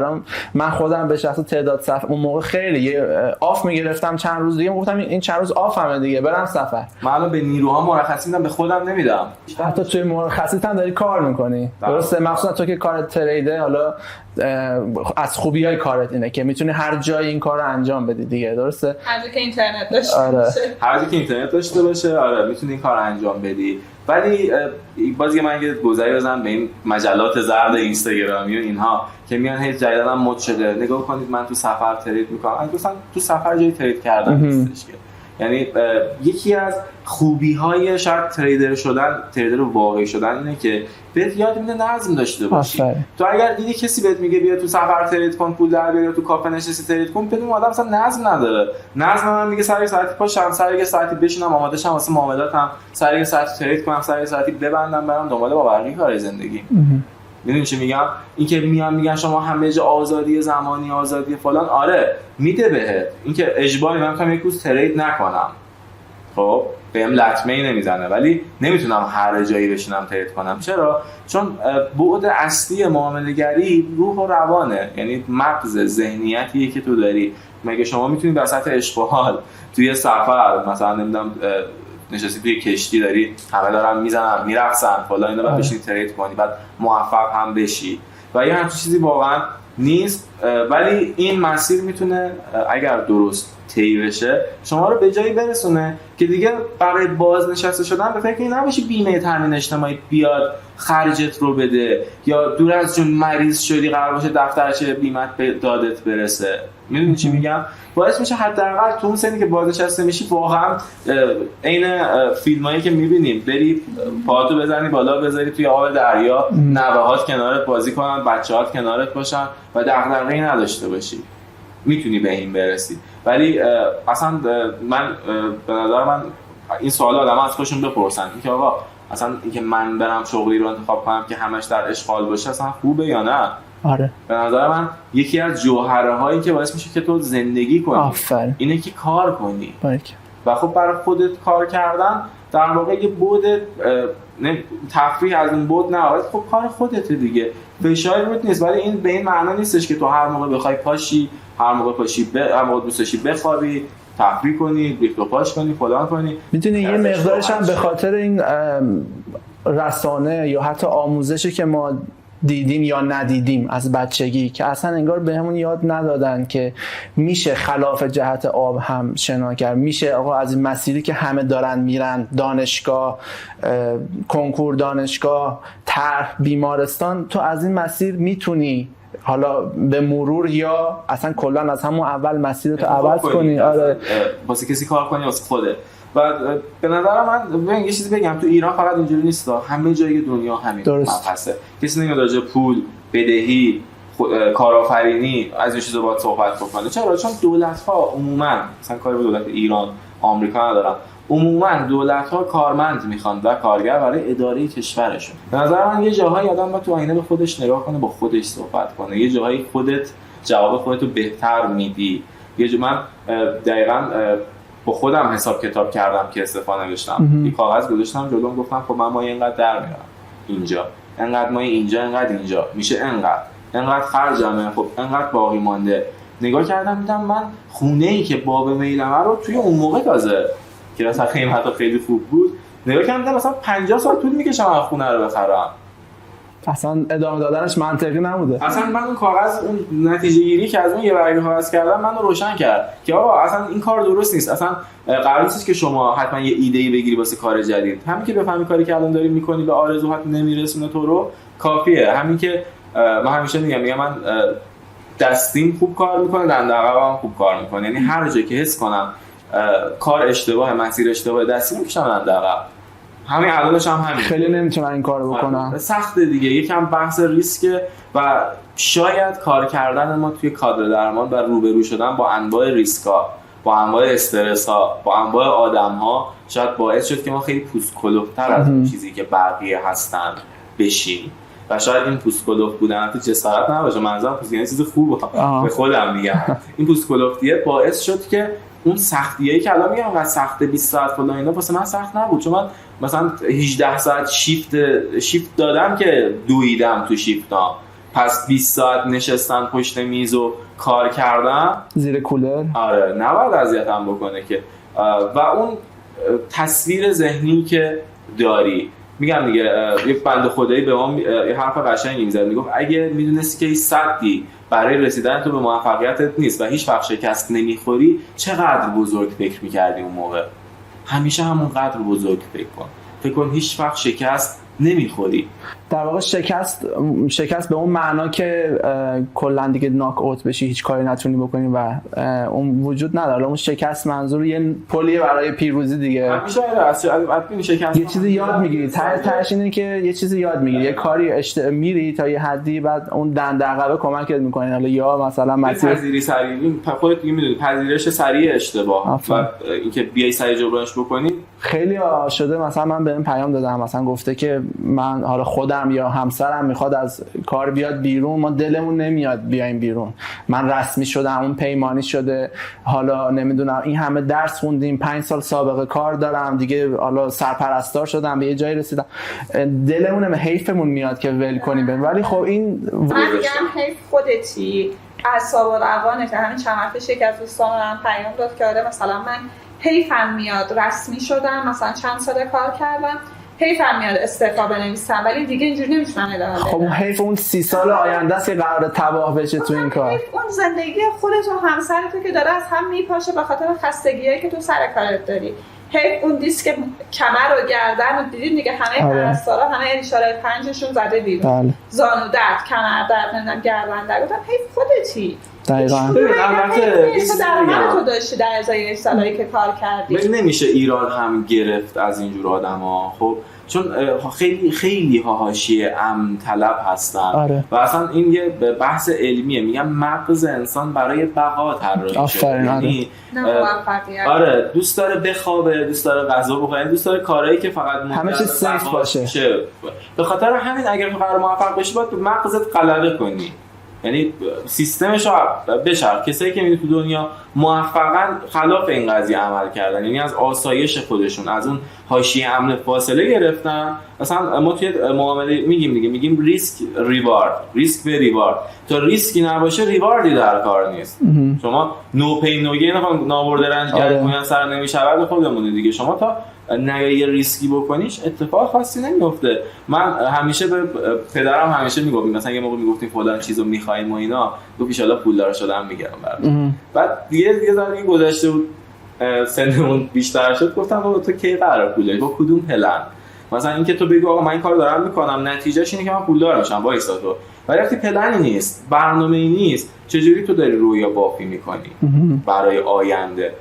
من خودم به شخص تعداد سفر اون موقع خیلی آف میگرفتم، چند روز دیگه گفتم این چند روز آفمه دیگه برم سفر. من الان به نیروها مرخصی میدم، به خودم نمیدم. حتی توی مرخصیت هم داری کار میکنی. درسته؟ مخصوصا تو که کارت تریده، حالا از خوبیای کارت اینه که میتونی هر جای این کارو انجام بدی دیگه. درسته؟ هر جایی که اینترنت داشته باشه. هر جایی که اینترنت داشته باشه، آره میتونی این کارو انجام بدی. ولی بازی من یه گذری بزنم به این مجلات زرد اینستاگرامی و اینها که میان هی جدیداً مد شده، نگاه کنید من تو سفر ترید میکنم. اصلا تو سفر جای ترید کردن نیستش که، یعنی یکی از خوبی‌های شاید تریدر واقعی شدن اینه که بهت یاد میده نظم داشته باشی. تو اگر دیدی کسی بهت میگه بیا تو سفر ترید کن، پول در بیار، تو کافه نشستی ترید کن، بدون آدم اصلا نظم نداره. نظم من میگه سر ساعتی پاشم، سر یه ساعتی بشینم آماده شم واسه معاملاتم، سر یه ساعتی ترید کنم، سر یه ساعتی ببندم برم دنبال با بقیه کار زندگی. میدونی چی میگم؟ این که میگن شما همه جا آزادی زمانی، آزادی فلان، آره میده بهت. این که اجباری من میگم یک روز ترید نکنم، خب بهم لطمه‌ای نمیزنه، ولی نمیتونم هر جایی بشینم ترید کنم. چرا؟ چون بعد اصلی معامله‌گری روح و روانه، یعنی مغز، ذهنیتیه که تو داری. مگه شما میتونید وسط عشق و حال توی سفر مثلا نمیدونم نشستی توی کشتی، داری همه دارن میزنن میرقصن فلان، اینا بعد بشینی ترید کنی بعد موفق هم بشی؟ و یه همچین چیزی واقعا نیست. ولی این مسیر میتونه اگر درست طی بشه شما رو به جایی برسونه که دیگه برای بازنشسته شدن به فکر این نباشی بیمه تامین اجتماعی بیاد خرجت رو بده، یا دور از جون مریض شدی قرار باشه دفترچه بیمت به دادت برسه. میدونی چی میگم؟ باعث میشه حداقل تو اون سنی که بازنشسته میشی واقعا عین فیلمایی که میبینیم بری پاهاتو بزنی بالا بذاری توی آب دریا، نوه‌هات کنارت بازی کنن، بچه‌هات کنارت باشن و دغدغه‌ای نداشته باشی، میتونی به این برسی. ولی اصلا من به نظر من این سوال آدم‌ها از خودشون بپرسن اینکه آقا اصلا اینکه من برم شغلی رو انتخاب کنم که همش در اشغال باشه اصلا خوبه یا نه؟ آره. به نظر من یکی از جوهره هایی که باعث میشه که تو زندگی کنی اینه که کار کنی. و خب برای خودت کار کردن در واقع یه بعد تفریح از اون بعد نه، خب کار خودته دیگه، فشاری روت نیست. ولی این به این معنا نیستش که تو هر موقع بخوای پاشی، هر موقع دوست داشتی بخوابی، تفریح کنی، ریخت و پاش کنی، فلان کنی. میدونی یه مقدارش هم به خاطر این رسانه یا حتی آموزشی که ما دیدیم یا ندیدیم از بچگی که اصلا انگار بهمون یاد ندادن که میشه خلاف جهت آب هم شنا کرد، میشه آقا از این مسیری که همه دارن میرن، دانشگاه، کنکور دانشگاه، طرح، بیمارستان، تو از این مسیر میتونی حالا به مرور یا اصلا کلا از همون اول مسیرتو عوض کنی. آره واسه کسی کار کنی واسه خودت. و به نظر من یه چیزی بگم، تو ایران فقط اینجوری نیست، همه جای دنیا همین مبحثه. کسی نمیاد راجع پول، بدهی، کارآفرینی از این چیزا باید صحبت بکنه. چرا؟ چون دولت‌ها عموما، مثلا کاری به دولت ایران، آمریکا ندارم، عموما دولت‌ها کارمند میخوان و کارگر برای اداره کشورشون. به نظر من یه جاهایی آدم باید تو آینه به خودش نگاه کنه، با خودش صحبت کنه. یه جاهایی خودت جواب خودتو بهتر میدی. من دقیقاً با خودم حساب کتاب کردم که استعفا نوشتم. یه کاغذ گذاشتم جلوم، گفتم خب من ماهی اینقدر در میارم اینجا، انقدر ماهی اینجا میشه انقدر خرجمه، خب انقدر باقی مانده. نگاه کردم دیدم من خونه‌ای که باب میلمه رو توی اون موقع تازه که مثلا قیمتا خیلی خوب بود، نگاه کردم دیدم مثلا 50 سال طول میکشه من خونه رو بخرم. اصلا ادامه دادنش منطقی نبوده. اصلا من اون کاغذ، اون نتیجه گیری که از اون یه برگه کاغذ کردم منو روشن کرد که آقا اصلا این کار درست نیست. اصلا قرار نیست که شما حتما یه ایده‌ای بگیری واسه کار جدید. همین که بفهمی کاری که الان داری می‌کنی به آرزوهات نمیرسونه تو رو کافیه. همین که من همیشه میگم من دستیم خوب کار میکنه، دندقه‌ام خوب کار میکنه. یعنی هر جایی که حس کنم کار اشتباه، مسیر اشتباه، دستی میکشم دندقه. همین الانش هم همین. خیلی نمیتونم این کارو بکنم. سخته دیگه. یکم بحث ریسکه و شاید کار کردن ما توی کادر درمان و روبرو شدن با انواع ریسکا، با انواع استرس‌ها، با انواع آدم‌ها شاید باعث شد که ما خیلی پوست کلفت‌تر از اون چیزی که بقیه هستن بشیم. و شاید این پوست کلفت بودن تو جسارت نباشه، منظورم پوست یعنی چیز خوبه. به خودم میگم این پوست کلفتیه باعث شد که اون سختیایی که الان میگم انقدر سخته 20 ساعت فلان اینا واسه من سخت نبود، چون من مثلا 18 ساعت شیفت دادم که دویدم تو شیفتا، پس 20 ساعت نشستن پشت میز و کار کردم زیر کولر. آره نباید اذیتم بکنه که. و اون تصویر ذهنی که داری، میگم دیگه یک بنده خدایی به ما یه حرف قشنگی میزد، میگفت اگه میدونستی که هیچ سدی برای رسیدن تو به موفقیتت نیست و هیچ وقت شکست نمیخوری، چقدر بزرگ فکر میکردی اون موقع. همیشه همونقدر بزرگ فکر کن هیچ وقت شکست نمیخوری. در واقع شکست به اون معنا که کلا دیگه ناک اوت بشی، هیچ کاری نتونی بکنی و اون وجود نداره. اون شکست منظور یه پلیه برای پیروزی دیگه. همیشه از شکست یه چیزی یاد میگیری، تهش اینه که یه چیزی یاد میگیری، یه کاری میری تا یه حدی، بعد اون دندقه کمکت میکنه. حالا یا مثلا مسیر پذیری سریع، خودت دیگه میدونی پذیرش سریع اشتباه و اینکه بیای سریع جبرانش بکنی. خیلی شده مثلا من بهم پیام دادم، مثلا گفته که من حالا خودم یا همسرم میخواد از کار بیاد بیرون، ما دلمون نمیاد بیایم بیرون، من رسمی شدم، اون پیمانی شده، حالا نمیدونم این همه درس خوندیم، 5 سال سابقه کار دارم دیگه، حالا سرپرستار شدم، به یه جایی رسیدم، دلمون حیفمون میاد که ول کنیم بریم. ولی خب این من میگم حیف خودتی، اعصاب و روانت. همین چند وقت یک از دوستان پیام داد که آره مثلا من حیفم میاد رسمی شدم، مثلا چند سال کار کردم، حیفم میاد استعفا بنویسم، ولی دیگه اینجوری نمیتونم ادامه بدم. خب اون حیف اون 30 سال آینده است که قراره تباه بشه تو این کار. حیف اون زندگی خودت و همسرت که داره از هم میپاشه به خاطر خستگیایی که تو سر کارت داری. حیف اون دیسک کمر و گردن رو دیدین دیگه، همه پرستارا همه اشاره 5شون زده بیرون. زانو درد، کمر درد، نمیدونم گردن درد. گفتم حیف خودتی. دقیقاً. البته تو داشتی در ازای سالایی که کار کردی. نمیشه ایران هم گرفت از اینجور آدما، خب چون خیلی حاشیه امن طلب هستن. و اصلا این یه بحث علمیه، میگم مغز انسان برای بقا طراحی شده. آره دوست داره بخوابه، دوست داره غذا بخوره، دوست داره کارهایی که فقط همه چیز سیف باشه. به خاطر همین اگر قرار موفق بشی باید مغزت غلبه کنی، یعنی سیستمش رو بشر. کسایی که میدونی تو دنیا موفقن خلاف این قضیه عمل کردن، یعنی از آسایش خودشون از اون حاشیه امن فاصله گرفتن. مثلا ما توی معامله میگیم ریسک ریوارد، ریسک به ریوارد. تا ریسکی نباشه ریواردی در کار نیست. شما نو پی نو گین نابرده رنج گردن سر نمیشه خودمون دیگه. شما تا نگه ریسکی بکنیش اتفاق خاصی نمیفته. من همیشه به پدرم همیشه میگفتم، مثلا یه موقع میگفتیم فلان چیزو میخوایم و اینا، گفت ان شاءالله پولدار شدم میگیرم برات. بعد دیگه زندگی گذشته بود، سنمون بیشتر شد، گفتم بابا تو کی قرار پول داری؟ با کدوم پلن؟ مثلا اینکه تو بگی آقا من این کارو دارم میکنم نتیجهش اینه که من پولدار میشم، وایسا تو. ولی وقتی پلنی نیست، برنامه‌ای نیست، چجوری تو داری رویا بافی میکنی برای آینده؟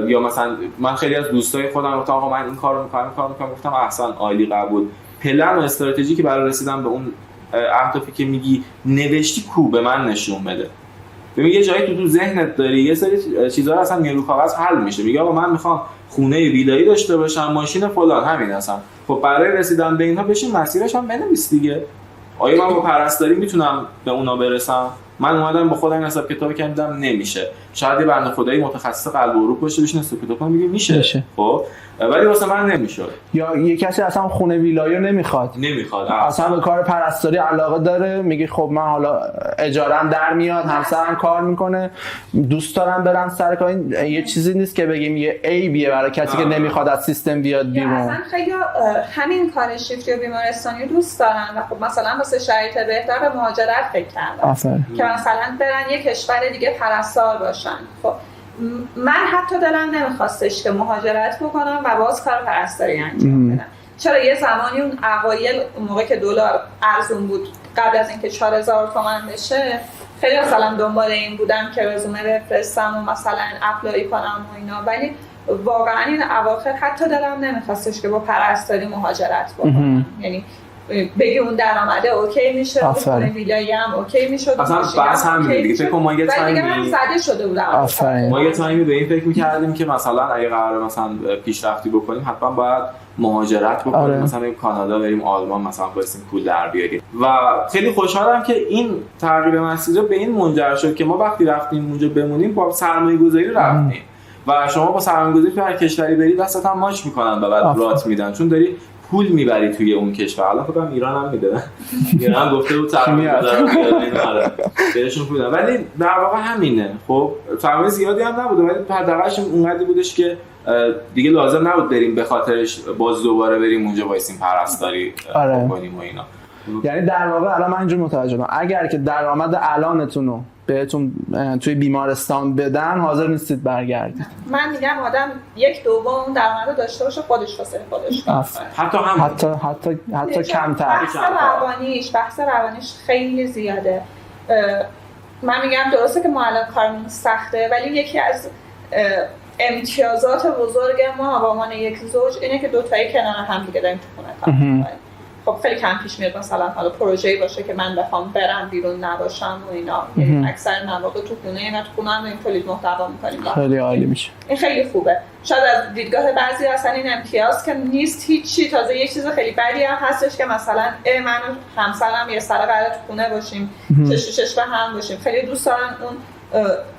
یا مثلا من خیلی از دوستای خودم گفتم آقا من این کارو میکنم، گفتم احسن عالی قبول. پلن و استراتژی که برای رسیدن به اون اهدافی که میگی نوشتی کو به من نشون بده. ببین یه جایی تو ذهنت داری یه سری چیزا رو اصلا رو کاغذ حل میشه. میگه آقا من میخوام خونه ویلایی داشته باشم، ماشین فلان، همین اصلا. خب برای رسیدن به اینها بشین مسیرش هم بنویس دیگه. آیا من با پرستاری میتونم به اونا برسم؟ من اومدم با خودم حساب کتاب کردم نمیشه. شاید یه بنده خدایی متخصص قلب و عروق باشه بشینه سکوت کنه میگه میشه. خب ولی واسه من نمیشد. یا یه کسی اصلا خونه ویلایو نمیخواد اصلا به کار پرستاری علاقه داره، میگه خب من حالا اجارم در میاد، همسرم کار میکنه، دوست دارم برم سر کار. یه چیزی نیست که بگیم یه عیبیه برای کسی که نمیخواد از سیستم بیاد بیرون. اصلا خیلی همین کار شیفتی و بیمارستانی دوست دارن و خب مثلا واسه شرایط بهتر به مهاجرت فکر کردن که مثلا برن یه کشور دیگه پرستار باشن. خب من حتی دلم نمیخواستش که مهاجرت بکنم و باز کار پرستاری انجام بدم. چرا یه زمانی اون اوایل اون موقع که دلار ارزون بود قبل از اینکه 4000 تومان بشه خیلی مثلا دنبال این بودم که رزومه بفرستم و مثلا اپلای کنم و اینا، ولی واقعا این اواخر حتی دلم نمیخواستش که با پرستاری مهاجرت بکنم. یعنی بگی اون درآمده اوکی میشه، اون ویلایی هم اوکی میشه، اصلا بحث همین دیگه. فکر کنم ما یه تایمی زده شده بودم. ما یه تایمی به این فکر می‌کردیم که مثلا اگه قراره مثلا پیشرفتی بکنیم حتما باید مهاجرت بکنیم. مثلا بریم کانادا، بریم آلمان، مثلا واسه پول در بیاریم. و خیلی خوشحالم که این تغییر مسیر به این منجر شد که ما وقتی رفتیم اونجا بمونیم با سرمایه‌گذاری رفتیم و شما با سرمایه‌گذاری تو هر کشوری برید دستت هم ماچ می‌کنن و بعد رات میدن، چون داری پول میبری توی اون کشور. حالا فکر کنم ایران هم میده. ایران گفته بود سرمایه‌گذار میاد بهشون پول بدن، ولی در واقع همینه. خب سرمایه زیادی هم نبوده ولی حداقلش اونقدری بودش که دیگه لازم نبود بریم به خاطرش باز دوباره بریم اونجا وایسیم پرستاری بکنیم و اینا. یعنی در واقع الان من اینجور متوجه شدم اگر که درآمد الانتون رو بهتون توی بیمارستان بدن حاضر نیستید برگردید. من میگم آدم یک دوم درآمد داشته باشه خودش واسه خودش حتی کمتر. بحث روانیش خیلی زیاده. من میگم درسته که ما الان کارمون سخته ولی یکی از امتیازات بزرگ ما به عنوان یک زوج اینه که دو تایی کنار هم دیگه داریم تو خونه کار می‌کنیم. خب خیلی کم پیش میاد مثلا حالا پروژه‌ای باشه که من بخوام برم بیرون نباشم و اینا. اکثر مواقع تو خونه یا تو خونه هم تولید محتوا می‌کنیم. خیلی عالی میشه. این خیلی خوبه. شاید از دیدگاه بعضی اصلا این امتیاز که نیست هیچی، تازه یه چیز خیلی بدی هم هستش که مثلا من و همسرم یه سر قراره تو خونه باشیم، چش به هم باشیم. خیلی دوست دارن اون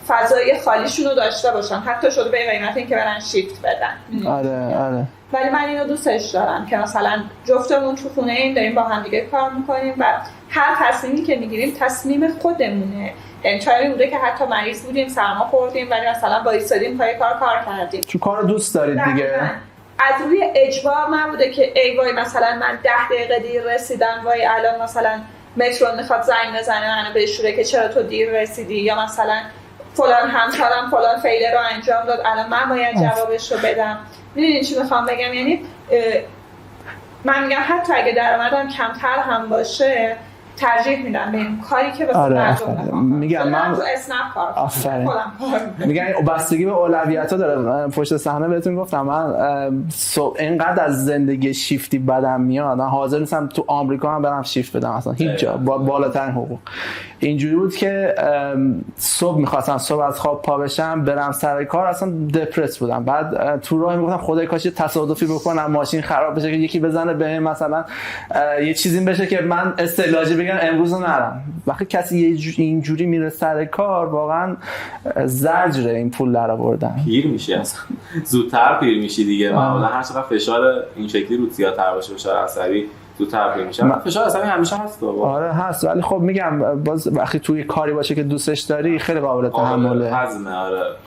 فضای خالیشون رو داشته باشن، حتی شده به قیمت اینکه برن شیفت بدن. آره. ولی من اینو دوستش دارم که مثلا جفتمون تو خونه این داریم با هم دیگه کار میکنیم و هر تصمیمی که میگیریم تصمیم خودمونه. یعنی چایی بوده که حتی مریض بودیم سرما خوردیم ولی مثلا وایسادیم پای کار کردیم. تو کارو دوست دارید دیگه. از روی اجبار من بوده که ای وای مثلا من 10 دقیقه دیر رسیدم، وای الان مثلا مترو میخواد زنگ بزنه منو بشوره که چرا تو دیر رسیدی، یا مثلا فلان همکارم فلان فیلر رو انجام داد الان من باید جوابش رو بدم. میدونین چی میخوام بگم؟ یعنی من میگم حتی اگه درآمدم کمتر هم باشه ترجیح میدم به این کاری که واسه مردم میگم من تو اسنپ کار میگم بستگی به اولویت‌ها داره. پشت صحنه بهتون گفتم من اینقدر از زندگی شیفتی بدم میاد من حاضر نیستم تو آمریکا هم برم شیفت بدم اصلا هیچ جا با بالاترین حقوق. اینجوری بود که میخواستم صبح از خواب پا بشم برم سر کار، اصلا دپرس بودم. بعد تو راه میگفتم خدای کاش تصادفی بکنم ماشین خراب بشه که یکی بزنه بهم مثلا یه چیزی بشه که من استعلاجی بگم امروز نرم. وقتی کسی اینجوری میره سر کار واقعا زجره این پول در آوردن. پیر میشی اصلا زودتر پیر میشی دیگه. معمولا هر چقدر فشار این شکلی رو زیادتر باشه فشار عصبی زودتر پیر میشه. فشار عصبی همیشه هست. آره هست ولی خب میگم باز وقتی توی کاری باشه که دوستش داری خیلی قابل تحمله. هضمه. آره